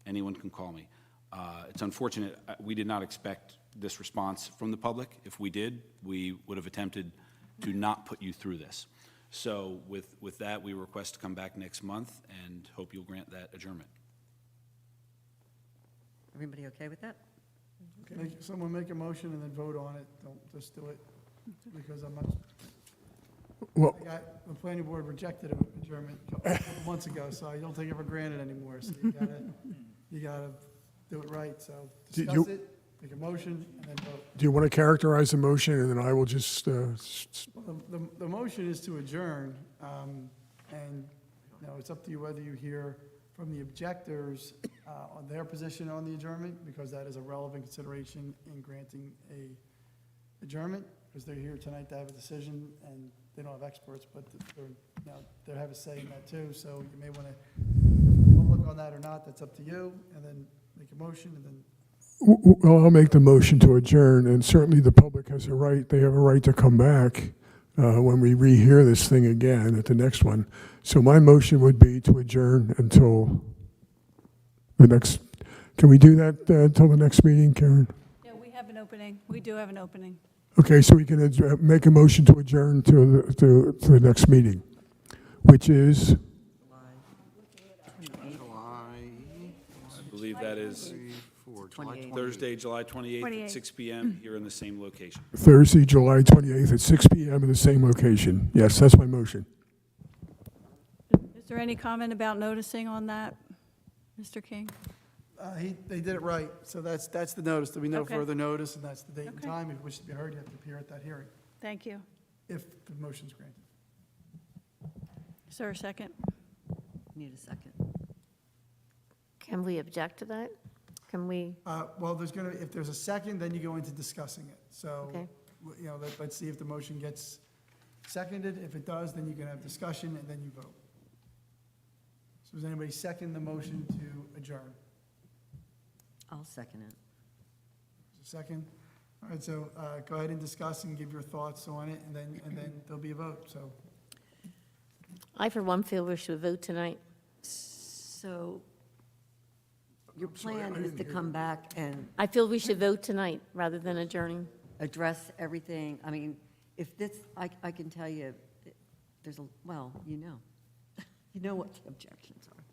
Anyone can call me. It's unfortunate, we did not expect this response from the public. If we did, we would have attempted to not put you through this. So with that, we request to come back next month and hope you'll grant that adjournment. everybody okay with that? Someone make a motion and then vote on it. Don't just do it because I'm not. Well- The planning board rejected an adjournment a couple months ago, so I don't take it for granted anymore. So you gotta, you gotta do it right, so Do discuss you- it, make a motion, and then vote. Do you want to characterize the motion, and then I will just, The motion is to adjourn, and, you know, it's up to you whether you hear from the objectors on their position on the adjournment, because that is a relevant consideration in granting a adjournment, because they're here tonight to have a decision, and they don't have experts, but they're, you know, they have a say in that too, so you may want to look on that or not, that's up to you, and then make a motion, and then well, I'll make the motion to adjourn, and certainly the public has a right, they have a right to come back when we rehear this thing again at the next one. So my motion would be to adjourn until the next, can we do that until the next meeting, Karen? Yeah, we have an opening. We do have an opening. Okay, so we can make a motion to adjourn to the next meeting, which is, I believe that is 28. Thursday, July 28th 28th. at 6 PM here in the same location. Thursday, July 28th at 6 PM in the same location. Yes, that's my motion. Is there any comment about noticing on that, Mr. King? they did it right, so that's the notice, there'll be no Okay. further notice, and that's the date and Okay. time. If you wish to be heard, you have to appear at that hearing, Thank you. if the motion's granted. Is there a second? Need a second. Can we object to that? Can we, Well, if there's a second, then you go into discussing it. So, Okay. you know, let's see if the motion gets seconded. If it does, then you can have discussion, and then you vote. So does anybody second the motion to adjourn? I'll second it. Second? All right, so go ahead and discuss and give your thoughts on it, and then there'll be a vote, so. I for one feel we should vote tonight. So your plan is to come back and I feel we should vote tonight rather than adjourning. address everything? I mean, if this, I can tell you, there's well, you know what the objections are.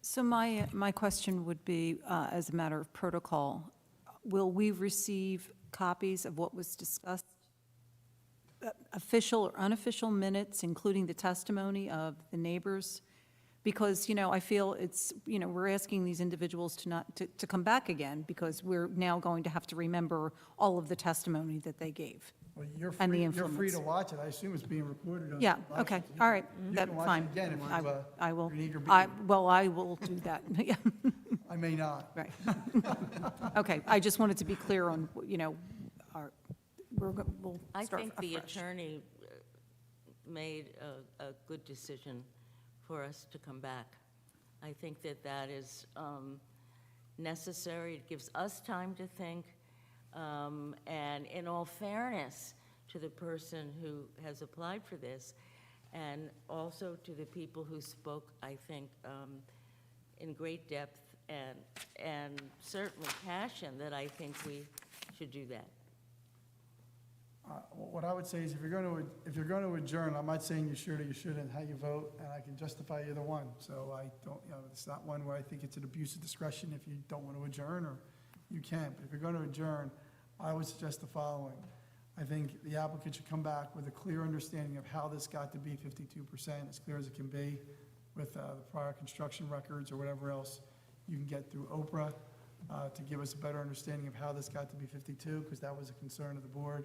So my question would be, as a matter of protocol, will we receive copies of what was discussed? Official or unofficial minutes, including the testimony of the neighbors? Because, I feel it's, we're asking these individuals to come back again, because we're now going to have to remember all of the testimony that they gave. Well, you're And the free, you're free influence. to watch it. I assume it's being recorded on. Yeah, live okay, stream. all right, You that's can watch fine. it again if you, I will, you're an eager I will do that, yeah, I may not. right. Okay, I just wanted to be clear on, we'll I start think the afresh. attorney made a good decision for us to come back. I think that is necessary. It gives us time to think. And in all fairness to the person who has applied for this, and also to the people who spoke, I think, in great depth and certainly passion, that I think we should do that. What I would say is if you're going to adjourn, I'm not saying you should or you shouldn't, how you vote, and I can justify either one. So I don't, it's not one where I think it's an abuse of discretion if you don't want to adjourn, or you can. But if you're going to adjourn, I would suggest the following. I think the applicant should come back with a clear understanding of how this got to be 52%, as clear as it can be, with the prior construction records or whatever else you can get through Oprah, to give us a better understanding of how this got to be 52, because that was a concern of the board.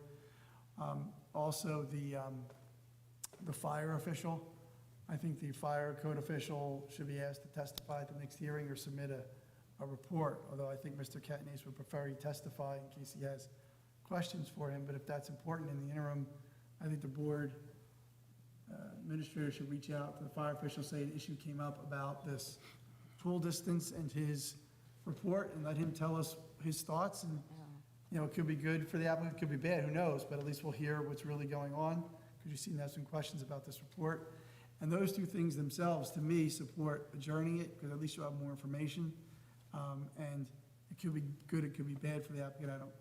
Also, the fire official, I think the fire code official should be asked to testify at the next hearing or submit a report, although I think Mr. Catanese would prefer he testify in case he has questions for him, but if that's important in the interim, I think the board administrator should reach out to the fire official, say an issue came up about this pool distance and his report, and let him tell us his thoughts, and it could be good for the applicant, it could be bad, who knows, but at least we'll hear what's really going on, because you seem to have some questions about this report. And those two things themselves, to me, support adjourning it, because at least you'll have more information. And it could be good, it could be bad for the applicant, I don't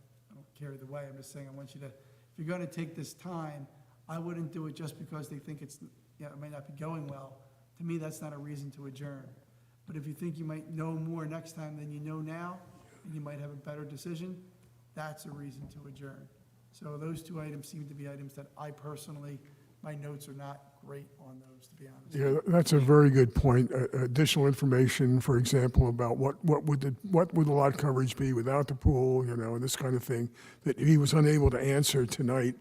care either way, I'm just saying, I want you to, if you're gonna take this time, I wouldn't do it just because they think it might not be going well. To me, that's not a reason to adjourn. But if you think you might know more next time than you know now, and you might have a better decision, that's a reason to adjourn. So those two items seem to be items that I personally, my notes are not great on those, to be honest. Yeah, that's a very good point. Additional information, for example, about what would the lot coverage be without the pool, you know, this kind of thing, that he was unable to answer tonight.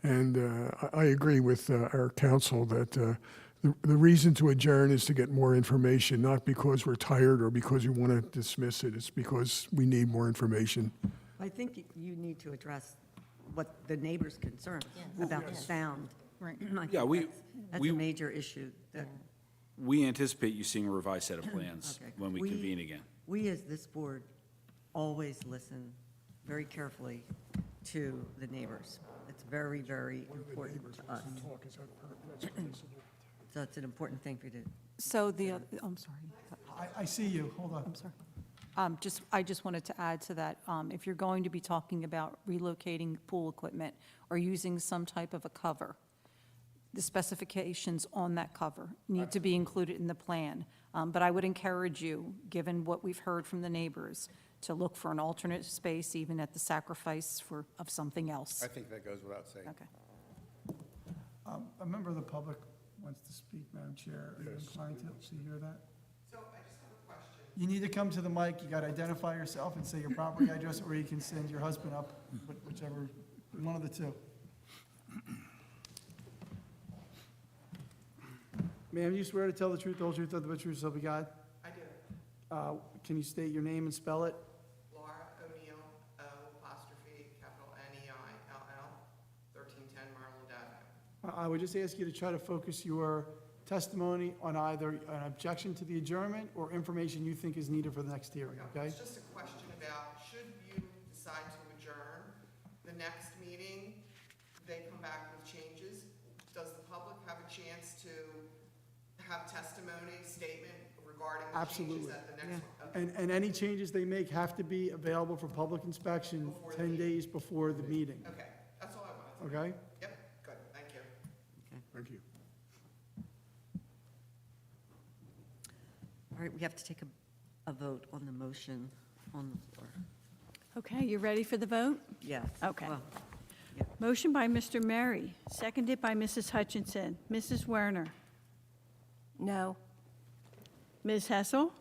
And I agree with our counsel that the reason to adjourn is to get more information, not because we're tired or because we want to dismiss it. It's because we need more information. I think you need to address what the neighbors' concerns about the sound. Right. I think Yeah, that's a major issue. that- We anticipate you seeing a revised set of plans Okay. when we convene again. We, as this board, always listen very carefully to the neighbors. It's very, very important to us. So it's an important thing for you to, So I'm sorry. I see you, hold on. I'm sorry. I just wanted to add to that, if you're going to be talking about relocating pool equipment or using some type of a cover, the specifications on that cover need to be included in the plan. But I would encourage you, given what we've heard from the neighbors, to look for an alternate space, even at the sacrifice of something else. I think that goes without saying. Okay. A member of the public wants to speak, Madam Chair. Are you inclined to hear that? So I just have a question. You need to come to the mic, you got to identify yourself and say your property address, or you can send your husband up, whichever, one of the two. Ma'am, you swear to tell the truth, the whole truth, nothing but the truth, so help you God? I do. Can you state your name and spell it? Laura O'Neill, capital N-E-I-L-L, 1310 Maryland Avenue. I would just ask you to try to focus your testimony on either an objection to the adjournment or information you think is needed for the next hearing, okay? It's just a question about, should you decide to adjourn the next meeting, they come back with changes, does the public have a chance to have testimony, statement regarding the changes Absolutely. at the next one? Okay. And any changes they make have to be available for public inspection 10 days before the meeting, Okay, that's all I wanted to know. okay? Yep, good, thank you. Thank you. all right, we have to take a vote on the motion on the floor. Okay, you ready for the vote? Yes. Okay. Well, Motion by Mr. Murray, seconded by Mrs. Hutchinson. Mrs. Werner? No. Ms. Hessel?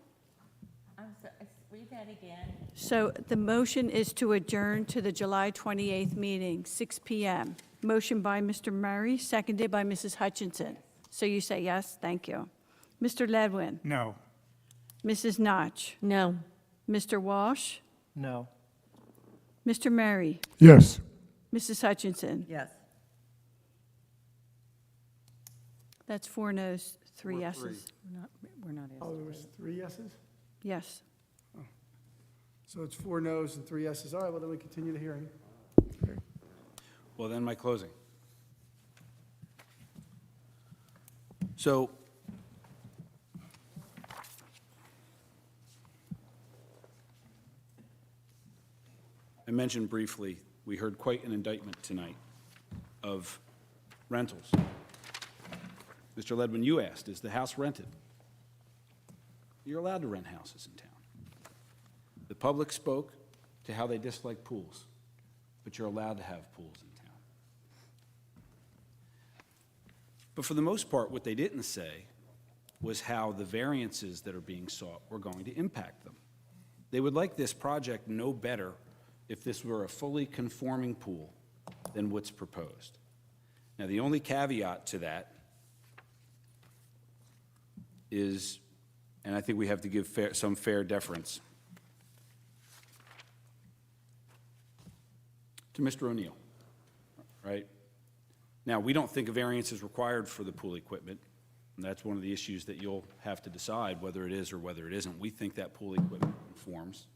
I'm sorry, read that again. So the motion is to adjourn to the July 28th meeting, 6 PM. Motion by Mr. Murray, seconded by Mrs. Hutchinson. So you say yes? Thank you. Mr. Ledwin? No. Mrs. Notch? No. Mr. Walsh? No. Mr. Murray? Yes. Mrs. Hutchinson? yes. That's 4 noes, 3 yeses. We're not Oh, asking. there was 3 yeses? Yes. So it's 4 noes and 3 yeses. All right, well, then we continue the hearing. Well, then my closing. So, I mentioned briefly, we heard quite an indictment tonight of rentals. Mr. Ledwin, you asked, is the house rented? You're allowed to rent houses in town. The public spoke to how they dislike pools, but you're allowed to have pools in town. But for the most part, what they didn't say was how the variances that are being sought were going to impact them. They would like this project no better if this were a fully conforming pool than what's proposed. Now, the only caveat to that is, and I think we have to give some fair deference to Mr. O'Neill, right? Now, we don't think a variance is required for the pool equipment, and that's one of the issues that you'll have to decide whether it is or whether it isn't. We think that pool equipment conforms.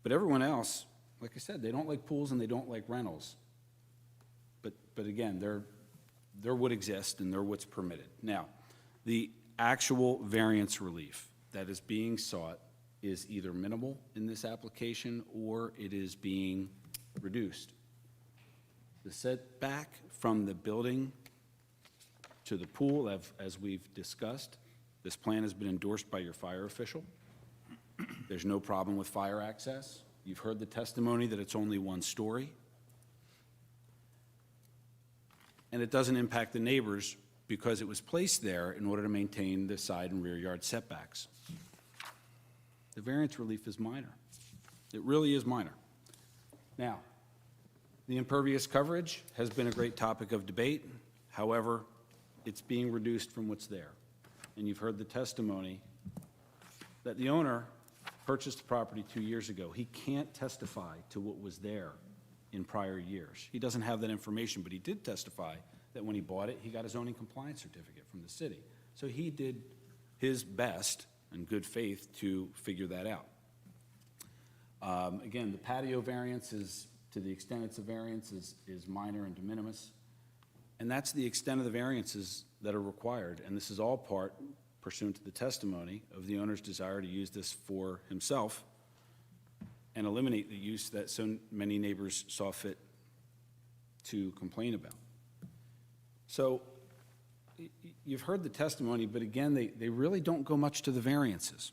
But everyone else, like I said, they don't like pools and they don't like rentals. But again, they're what exist and they're what's permitted. Now, the actual variance relief that is being sought is either minimal in this application or it is being reduced. The setback from the building to the pool, as we've discussed, this plan has been endorsed by your fire official. There's no problem with fire access. You've heard the testimony that it's only 1 story. and it doesn't impact the neighbors because it was placed there in order to maintain the side and rear yard setbacks. The variance relief is minor. It really is minor. Now, the impervious coverage has been a great topic of debate. However, it's being reduced from what's there. And you've heard the testimony that the owner purchased the property 2 years ago. He can't testify to what was there in prior years. He doesn't have that information, but he did testify that when he bought it, he got a zoning compliance certificate from the city. So he did his best in good faith to figure that out. Again, the patio variance is, to the extent it's a variance, is minor and de minimis. And that's the extent of the variances that are required. And this is all part, pursuant to the testimony, of the owner's desire to use this for himself and eliminate the use that so many neighbors saw fit to complain about. So you've heard the testimony, but again, they really don't go much to the variances.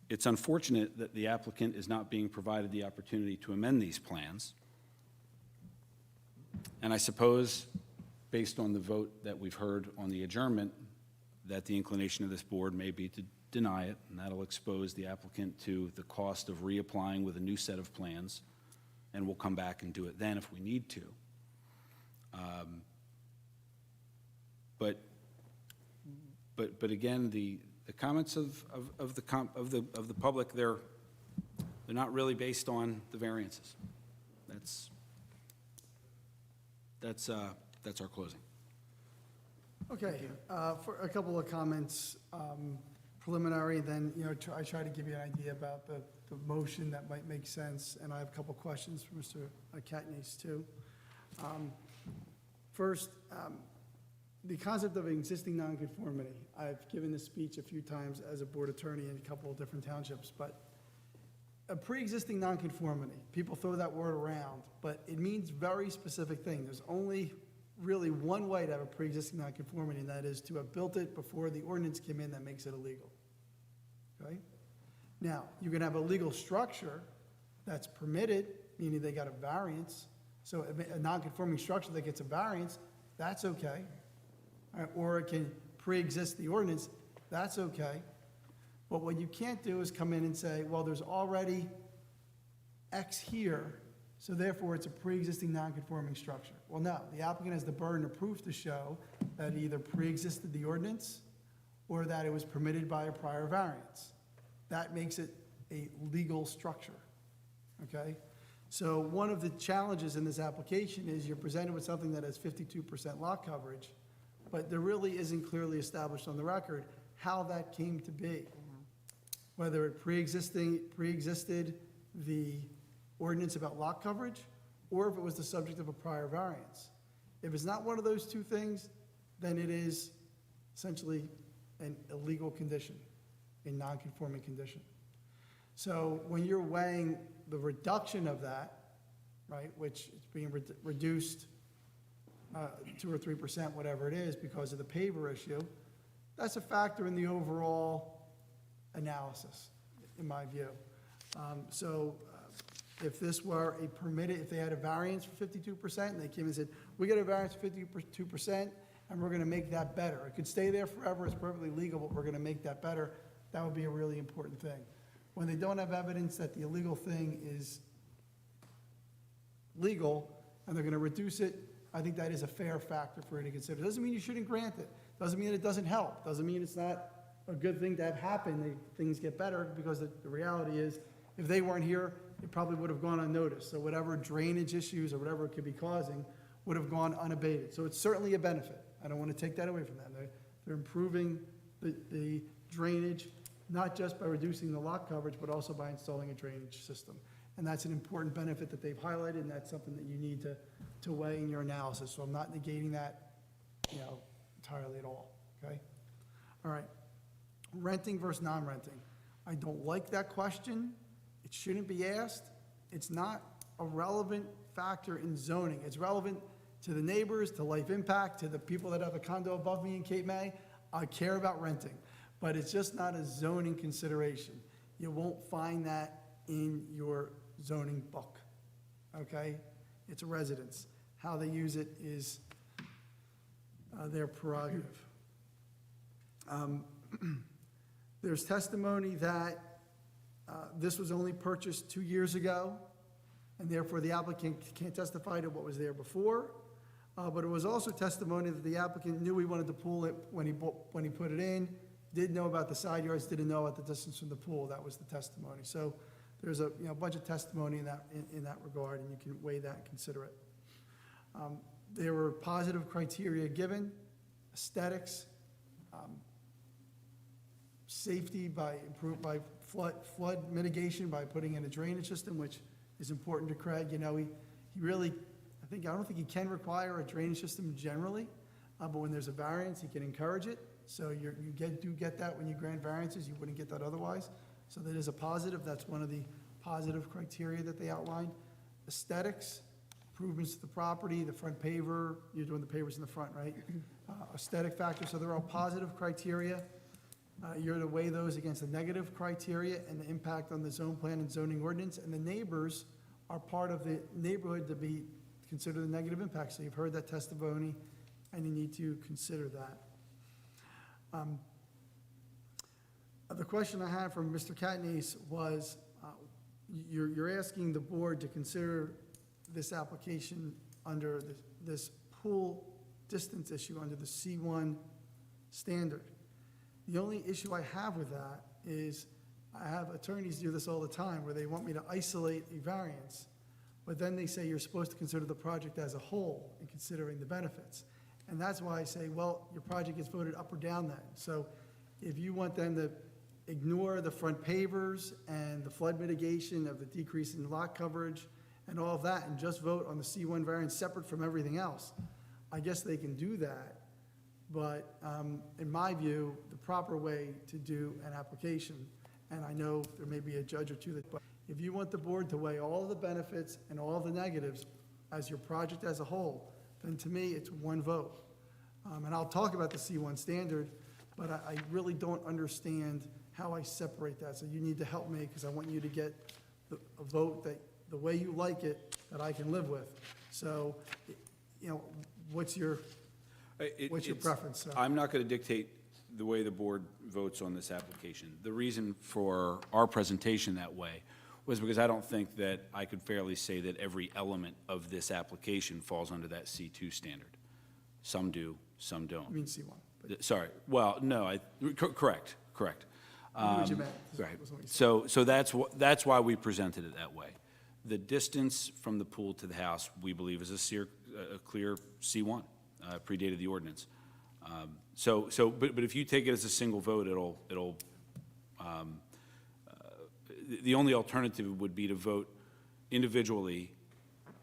It's unfortunate that the applicant is not being provided the opportunity to amend these plans. And I suppose, based on the vote that we've heard on the adjournment, that the inclination of this board may be to deny it, and that'll expose the applicant to the cost of reapplying with a new set of plans, and we'll come back and do it then if we need to. But again, the comments of the public, they're not really based on the variances. That's our closing. Okay, for a couple of comments, preliminary, then, I try to give you an idea about the motion that might make sense, and I have a couple questions for Mr. Catanese, too. First, the concept of existing nonconformity. I've given this speech a few times as a board attorney in a couple of different townships, but a pre-existing nonconformity, people throw that word around, but it means very specific thing. There's only really one way to have a pre-existing nonconformity, and that is to have built it before the ordinance came in that makes it illegal. Okay? Now, you can have a legal structure that's permitted, meaning they got a variance. So a nonconforming structure that gets a variance, that's okay. All right, or it can pre-exist the ordinance, that's okay. But what you can't do is come in and say, well, there's already X here, so therefore it's a pre-existing non-conforming structure. Well, no, the applicant has the burden of proof to show that it either pre-existed the ordinance or that it was permitted by a prior variance. That makes it a legal structure, okay? So one of the challenges in this application is you're presented with something that has 52% lot coverage, but there really isn't clearly established on the record how that came to be. Whether it pre-existed the ordinance about lot coverage, or if it was the subject of a prior variance. If it's not one of those two things, then it is essentially an illegal condition, a non-conforming condition. So when you're weighing the reduction of that, right, which is being reduced 2 or 3%, whatever it is, because of the paver issue, that's a factor in the overall analysis, in my view. If this were a permitted, if they had a variance for 52%, and they came and said, we got a variance for 52%, and we're gonna make that better. It could stay there forever, it's perfectly legal, but we're gonna make that better, that would be a really important thing. When they don't have evidence that the illegal thing is legal, and they're gonna reduce it, I think that is a fair factor for you to consider. Doesn't mean you shouldn't grant it. Doesn't mean it doesn't help. Doesn't mean it's not a good thing to have happen, things get better, because the reality is, if they weren't here, it probably would have gone unnoticed. So whatever drainage issues or whatever it could be causing would have gone unabated. So it's certainly a benefit. I don't want to take that away from them. They're improving the drainage, not just by reducing the lot coverage, but also by installing a drainage system. And that's an important benefit that they've highlighted, and that's something that you need to weigh in your analysis. So I'm not negating that, entirely at all, okay? All right. Renting versus non-renting. I don't like that question. It shouldn't be asked. It's not a relevant factor in zoning. It's relevant to the neighbors, to life impact, to the people that have a condo above me in Cape May. I care about renting, but it's just not a zoning consideration. You won't find that in your zoning book, okay? It's a residence. How they use it is their prerogative. There's testimony that this was only purchased 2 years ago, and therefore the applicant can't testify to what was there before. But it was also testimony that the applicant knew he wanted to pool it when he put it in, didn't know about the side yards, didn't know about the distance from the pool. That was the testimony. So there's a bunch of testimony in that regard, and you can weigh that and consider it. There were positive criteria given: aesthetics, safety by flood mitigation by putting in a drainage system, which is important to Craig. You know, he really, I don't think he can require a drainage system generally, but when there's a variance, he can encourage it. So you do get that when you grant variances. You wouldn't get that otherwise. So that is a positive. That's one of the positive criteria that they outlined. Aesthetics, improvements to the property, the front paver. You're doing the pavers in the front, right? Aesthetic factors. So they're all positive criteria. You're to weigh those against the negative criteria and the impact on the zone plan and zoning ordinance. And the neighbors are part of the neighborhood to be considered the negative impact. So you've heard that testimony, and you need to consider that. The question I had from Mr. Catanese was, you're asking the board to consider this application under this pool distance issue under the C1 standard. The only issue I have with that is I have attorneys do this all the time where they want me to isolate a variance, but then they say you're supposed to consider the project as a whole in considering the benefits. And that's why I say, well, your project gets voted up or down then. So if you want them to ignore the front pavers and the flood mitigation of the decrease in lot coverage and all of that and just vote on the C1 variance separate from everything else, I guess they can do that. But in my view, the proper way to do an application, and I know there may be a judge or two that, but if you want the board to weigh all of the benefits and all of the negatives as your project as a whole, then to me, it's one vote. And I'll talk about the C1 standard, but I really don't understand how I separate that. So you need to help me, because I want you to get a vote that the way you like it, that I can live with. So, you know, what's your preference, sir? I'm not going to dictate the way the board votes on this application. The reason for our presentation that way was because I don't think that I could fairly say that every element of this application falls under that C2 standard. Some do, some don't. I mean C1. Sorry, well, no, correct. I knew what you meant. Right. Was what you said. So that's why we presented it that way. The distance from the pool to the house, we believe, is a clear C1, predated the ordinance. But if you take it as a single vote, the only alternative would be to vote individually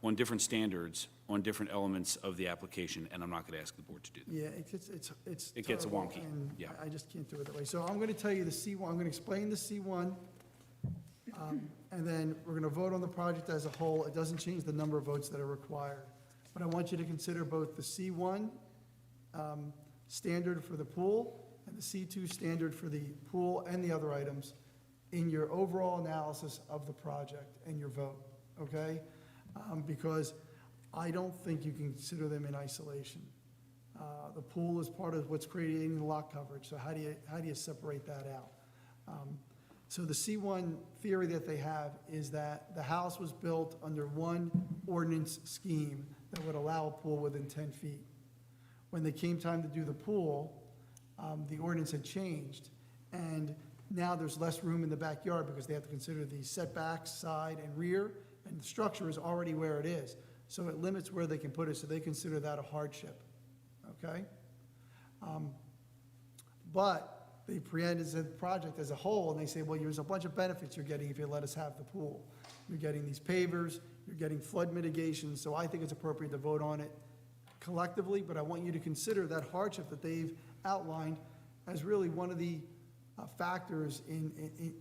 on different standards, on different elements of the application, and I'm not going to ask the board to do that. Yeah, It gets terrible, wonky, and yeah. I just can't do it that way. So I'm going to tell you the C1, I'm going to explain the C1, and then we're going to vote on the project as a whole. It doesn't change the number of votes that are required. But I want you to consider both the C1 standard for the pool and the C2 standard for the pool and the other items in your overall analysis of the project and your vote, okay? Because I don't think you can consider them in isolation. The pool is part of what's creating the lot coverage, so how do you separate that out? So the C1 theory that they have is that the house was built under one ordinance scheme that would allow a pool within 10 feet. When they came time to do the pool, the ordinance had changed, and now there's less room in the backyard because they have to consider the setbacks, side and rear, and the structure is already where it is. So it limits where they can put it, so they consider that a hardship, okay? But they presented the project as a whole, and they say, well, there's a bunch of benefits you're getting if you let us have the pool. You're getting these pavers, you're getting flood mitigation, so I think it's appropriate to vote on it collectively, but I want you to consider that hardship that they've outlined as really one of the factors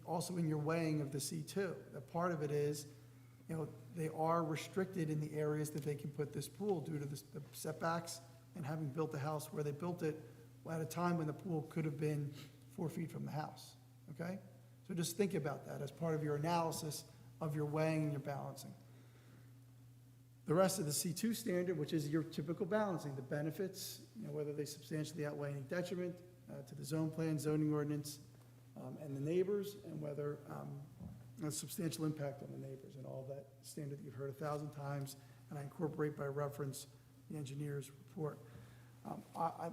also in your weighing of the C2. That part of it is, you know, they are restricted in the areas that they can put this pool due to the setbacks and having built the house where they built it at a time when the pool could have been 4 feet from the house, okay? So just think about that as part of your analysis of your weighing and your balancing. The rest of the C2 standard, which is your typical balancing, the benefits, whether they substantially outweigh any detriment to the zone plan, zoning ordinance, and the neighbors, and whether a substantial impact on the neighbors, and all that standard that you've heard 1,000 times, and I incorporate by reference the engineer's report. I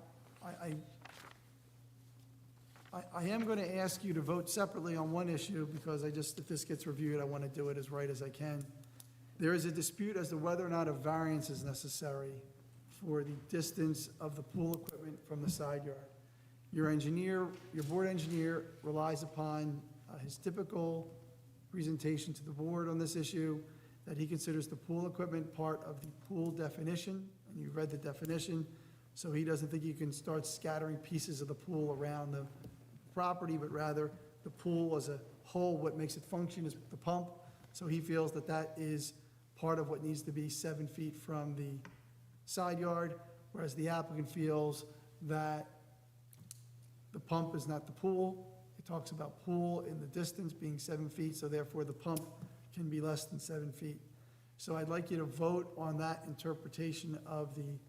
am going to ask you to vote separately on one issue, because if this gets reviewed, I want to do it as right as I can. There is a dispute as to whether or not a variance is necessary for the distance of the pool equipment from the side yard. Your engineer, your board engineer relies upon his typical presentation to the board on this issue, that he considers the pool equipment part of the pool definition, and you read the definition, so he doesn't think you can start scattering pieces of the pool around the property, but rather the pool as a whole, what makes it function is the pump. So he feels that that is part of what needs to be 7 feet from the side yard, whereas the applicant feels that the pump is not the pool. It talks about pool in the distance being 7 feet, so therefore the pump can be less than 7 feet. So I'd like you to vote on that interpretation of the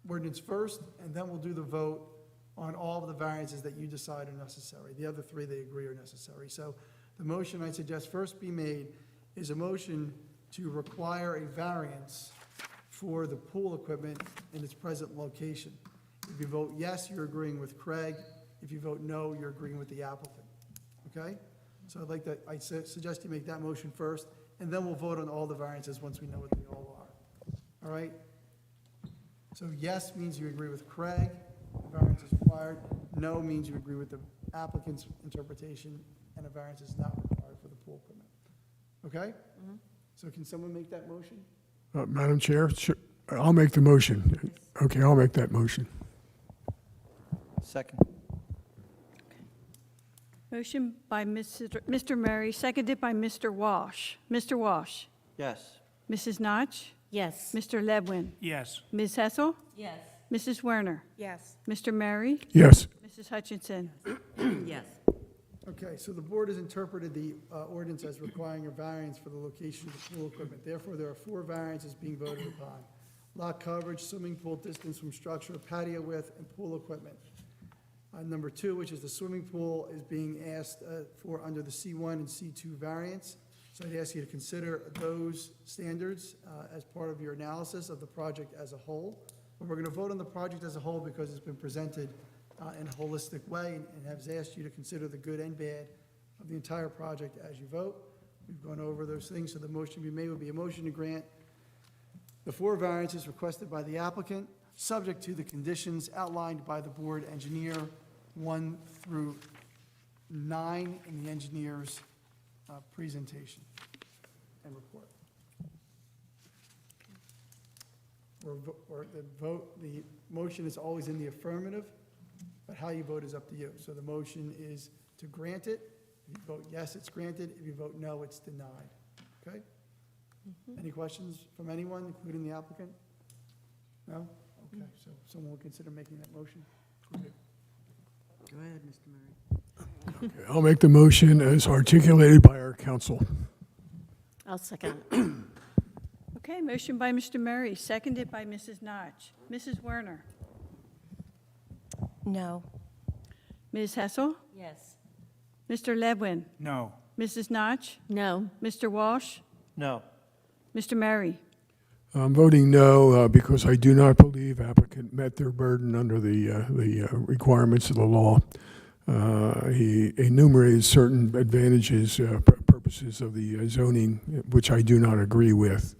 ordinance first, and then we'll do the vote on all of the variances that you decide are necessary. The other three, they agree are necessary. So the motion I suggest first be made is a motion to require a variance for the pool equipment in its present location. If you vote yes, you're agreeing with Craig. If you vote no, you're agreeing with the applicant. Okay? So I suggest you make that motion first, and then we'll vote on all the variances once we know what they all are. All right? So yes means you agree with Craig, the variance is required. No means you agree with the applicant's interpretation, and a variance is not required for the pool equipment. Okay? So can someone make that motion? Madam Chair, I'll make the motion. Okay, I'll make that motion. Second. Motion by Mr. Murray, seconded by Mr. Walsh. Mr. Walsh. Yes. Mrs. Notch. Yes. Mr. Ledwin. Yes. Ms. Hessel. Yes. Mrs. Werner. Yes. Mr. Murray. Yes. Mrs. Hutchinson. Yes. Okay, so the board has interpreted the ordinance as requiring a variance for the location of the pool equipment. Therefore, there are 4 variances being voted upon: lot coverage, swimming pool distance from structure, patio width, and pool equipment. Number 2, which is the swimming pool, is being asked for under the C1 and C2 variance. So I'd ask you to consider those standards as part of your analysis of the project as a whole. But we're going to vote on the project as a whole because it's been presented in a holistic way, and has asked you to consider the good and bad of the entire project as you vote. We've gone over those things, so the motion to be made would be a motion to grant the 4 variances requested by the applicant, subject to the conditions outlined by the board engineer 1 through 9 in the engineer's presentation and report. The motion is always in the affirmative, but how you vote is up to you. So the motion is to grant it. If you vote yes, it's granted. If you vote no, it's denied. Okay? Any questions from anyone, including the applicant? No? Okay, so someone will consider making that motion. Go ahead, Mr. Murray. Okay, I'll make the motion as articulated by our counsel. I'll second. Okay, motion by Mr. Murray, seconded by Mrs. Notch. Mrs. Werner. No. Ms. Hessel. Yes. Mr. Ledwin. No. Mrs. Notch. No. Mr. Walsh. No. Mr. Murray. I'm voting no because I do not believe applicant met their burden under the requirements of the law. He enumerated certain advantages, purposes of the zoning, which I do not agree with.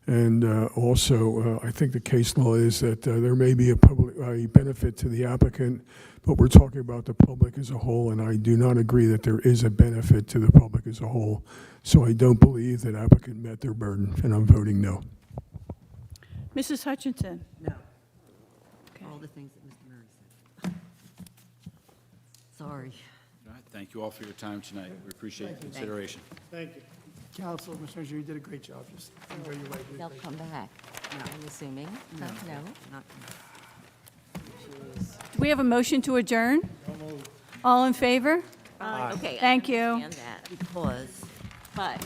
And also, I think the case law is that there may be a benefit to the applicant, but we're talking about the public as a whole, and I do not agree that there is a benefit to the public as a whole. So I don't believe that applicant met their burden, and I'm voting no. Mrs. Hutchinson. No. All the things that Mr. Murray said. Sorry. All right, thank you all for your time tonight. We appreciate the consideration. Thank you. Council, Mr. Engineer, you did a great job. Just enjoy your way. They'll come back, I'm assuming. No? Not, We have a motion to adjourn. All in favor? Okay. I Thank you. understand that, because but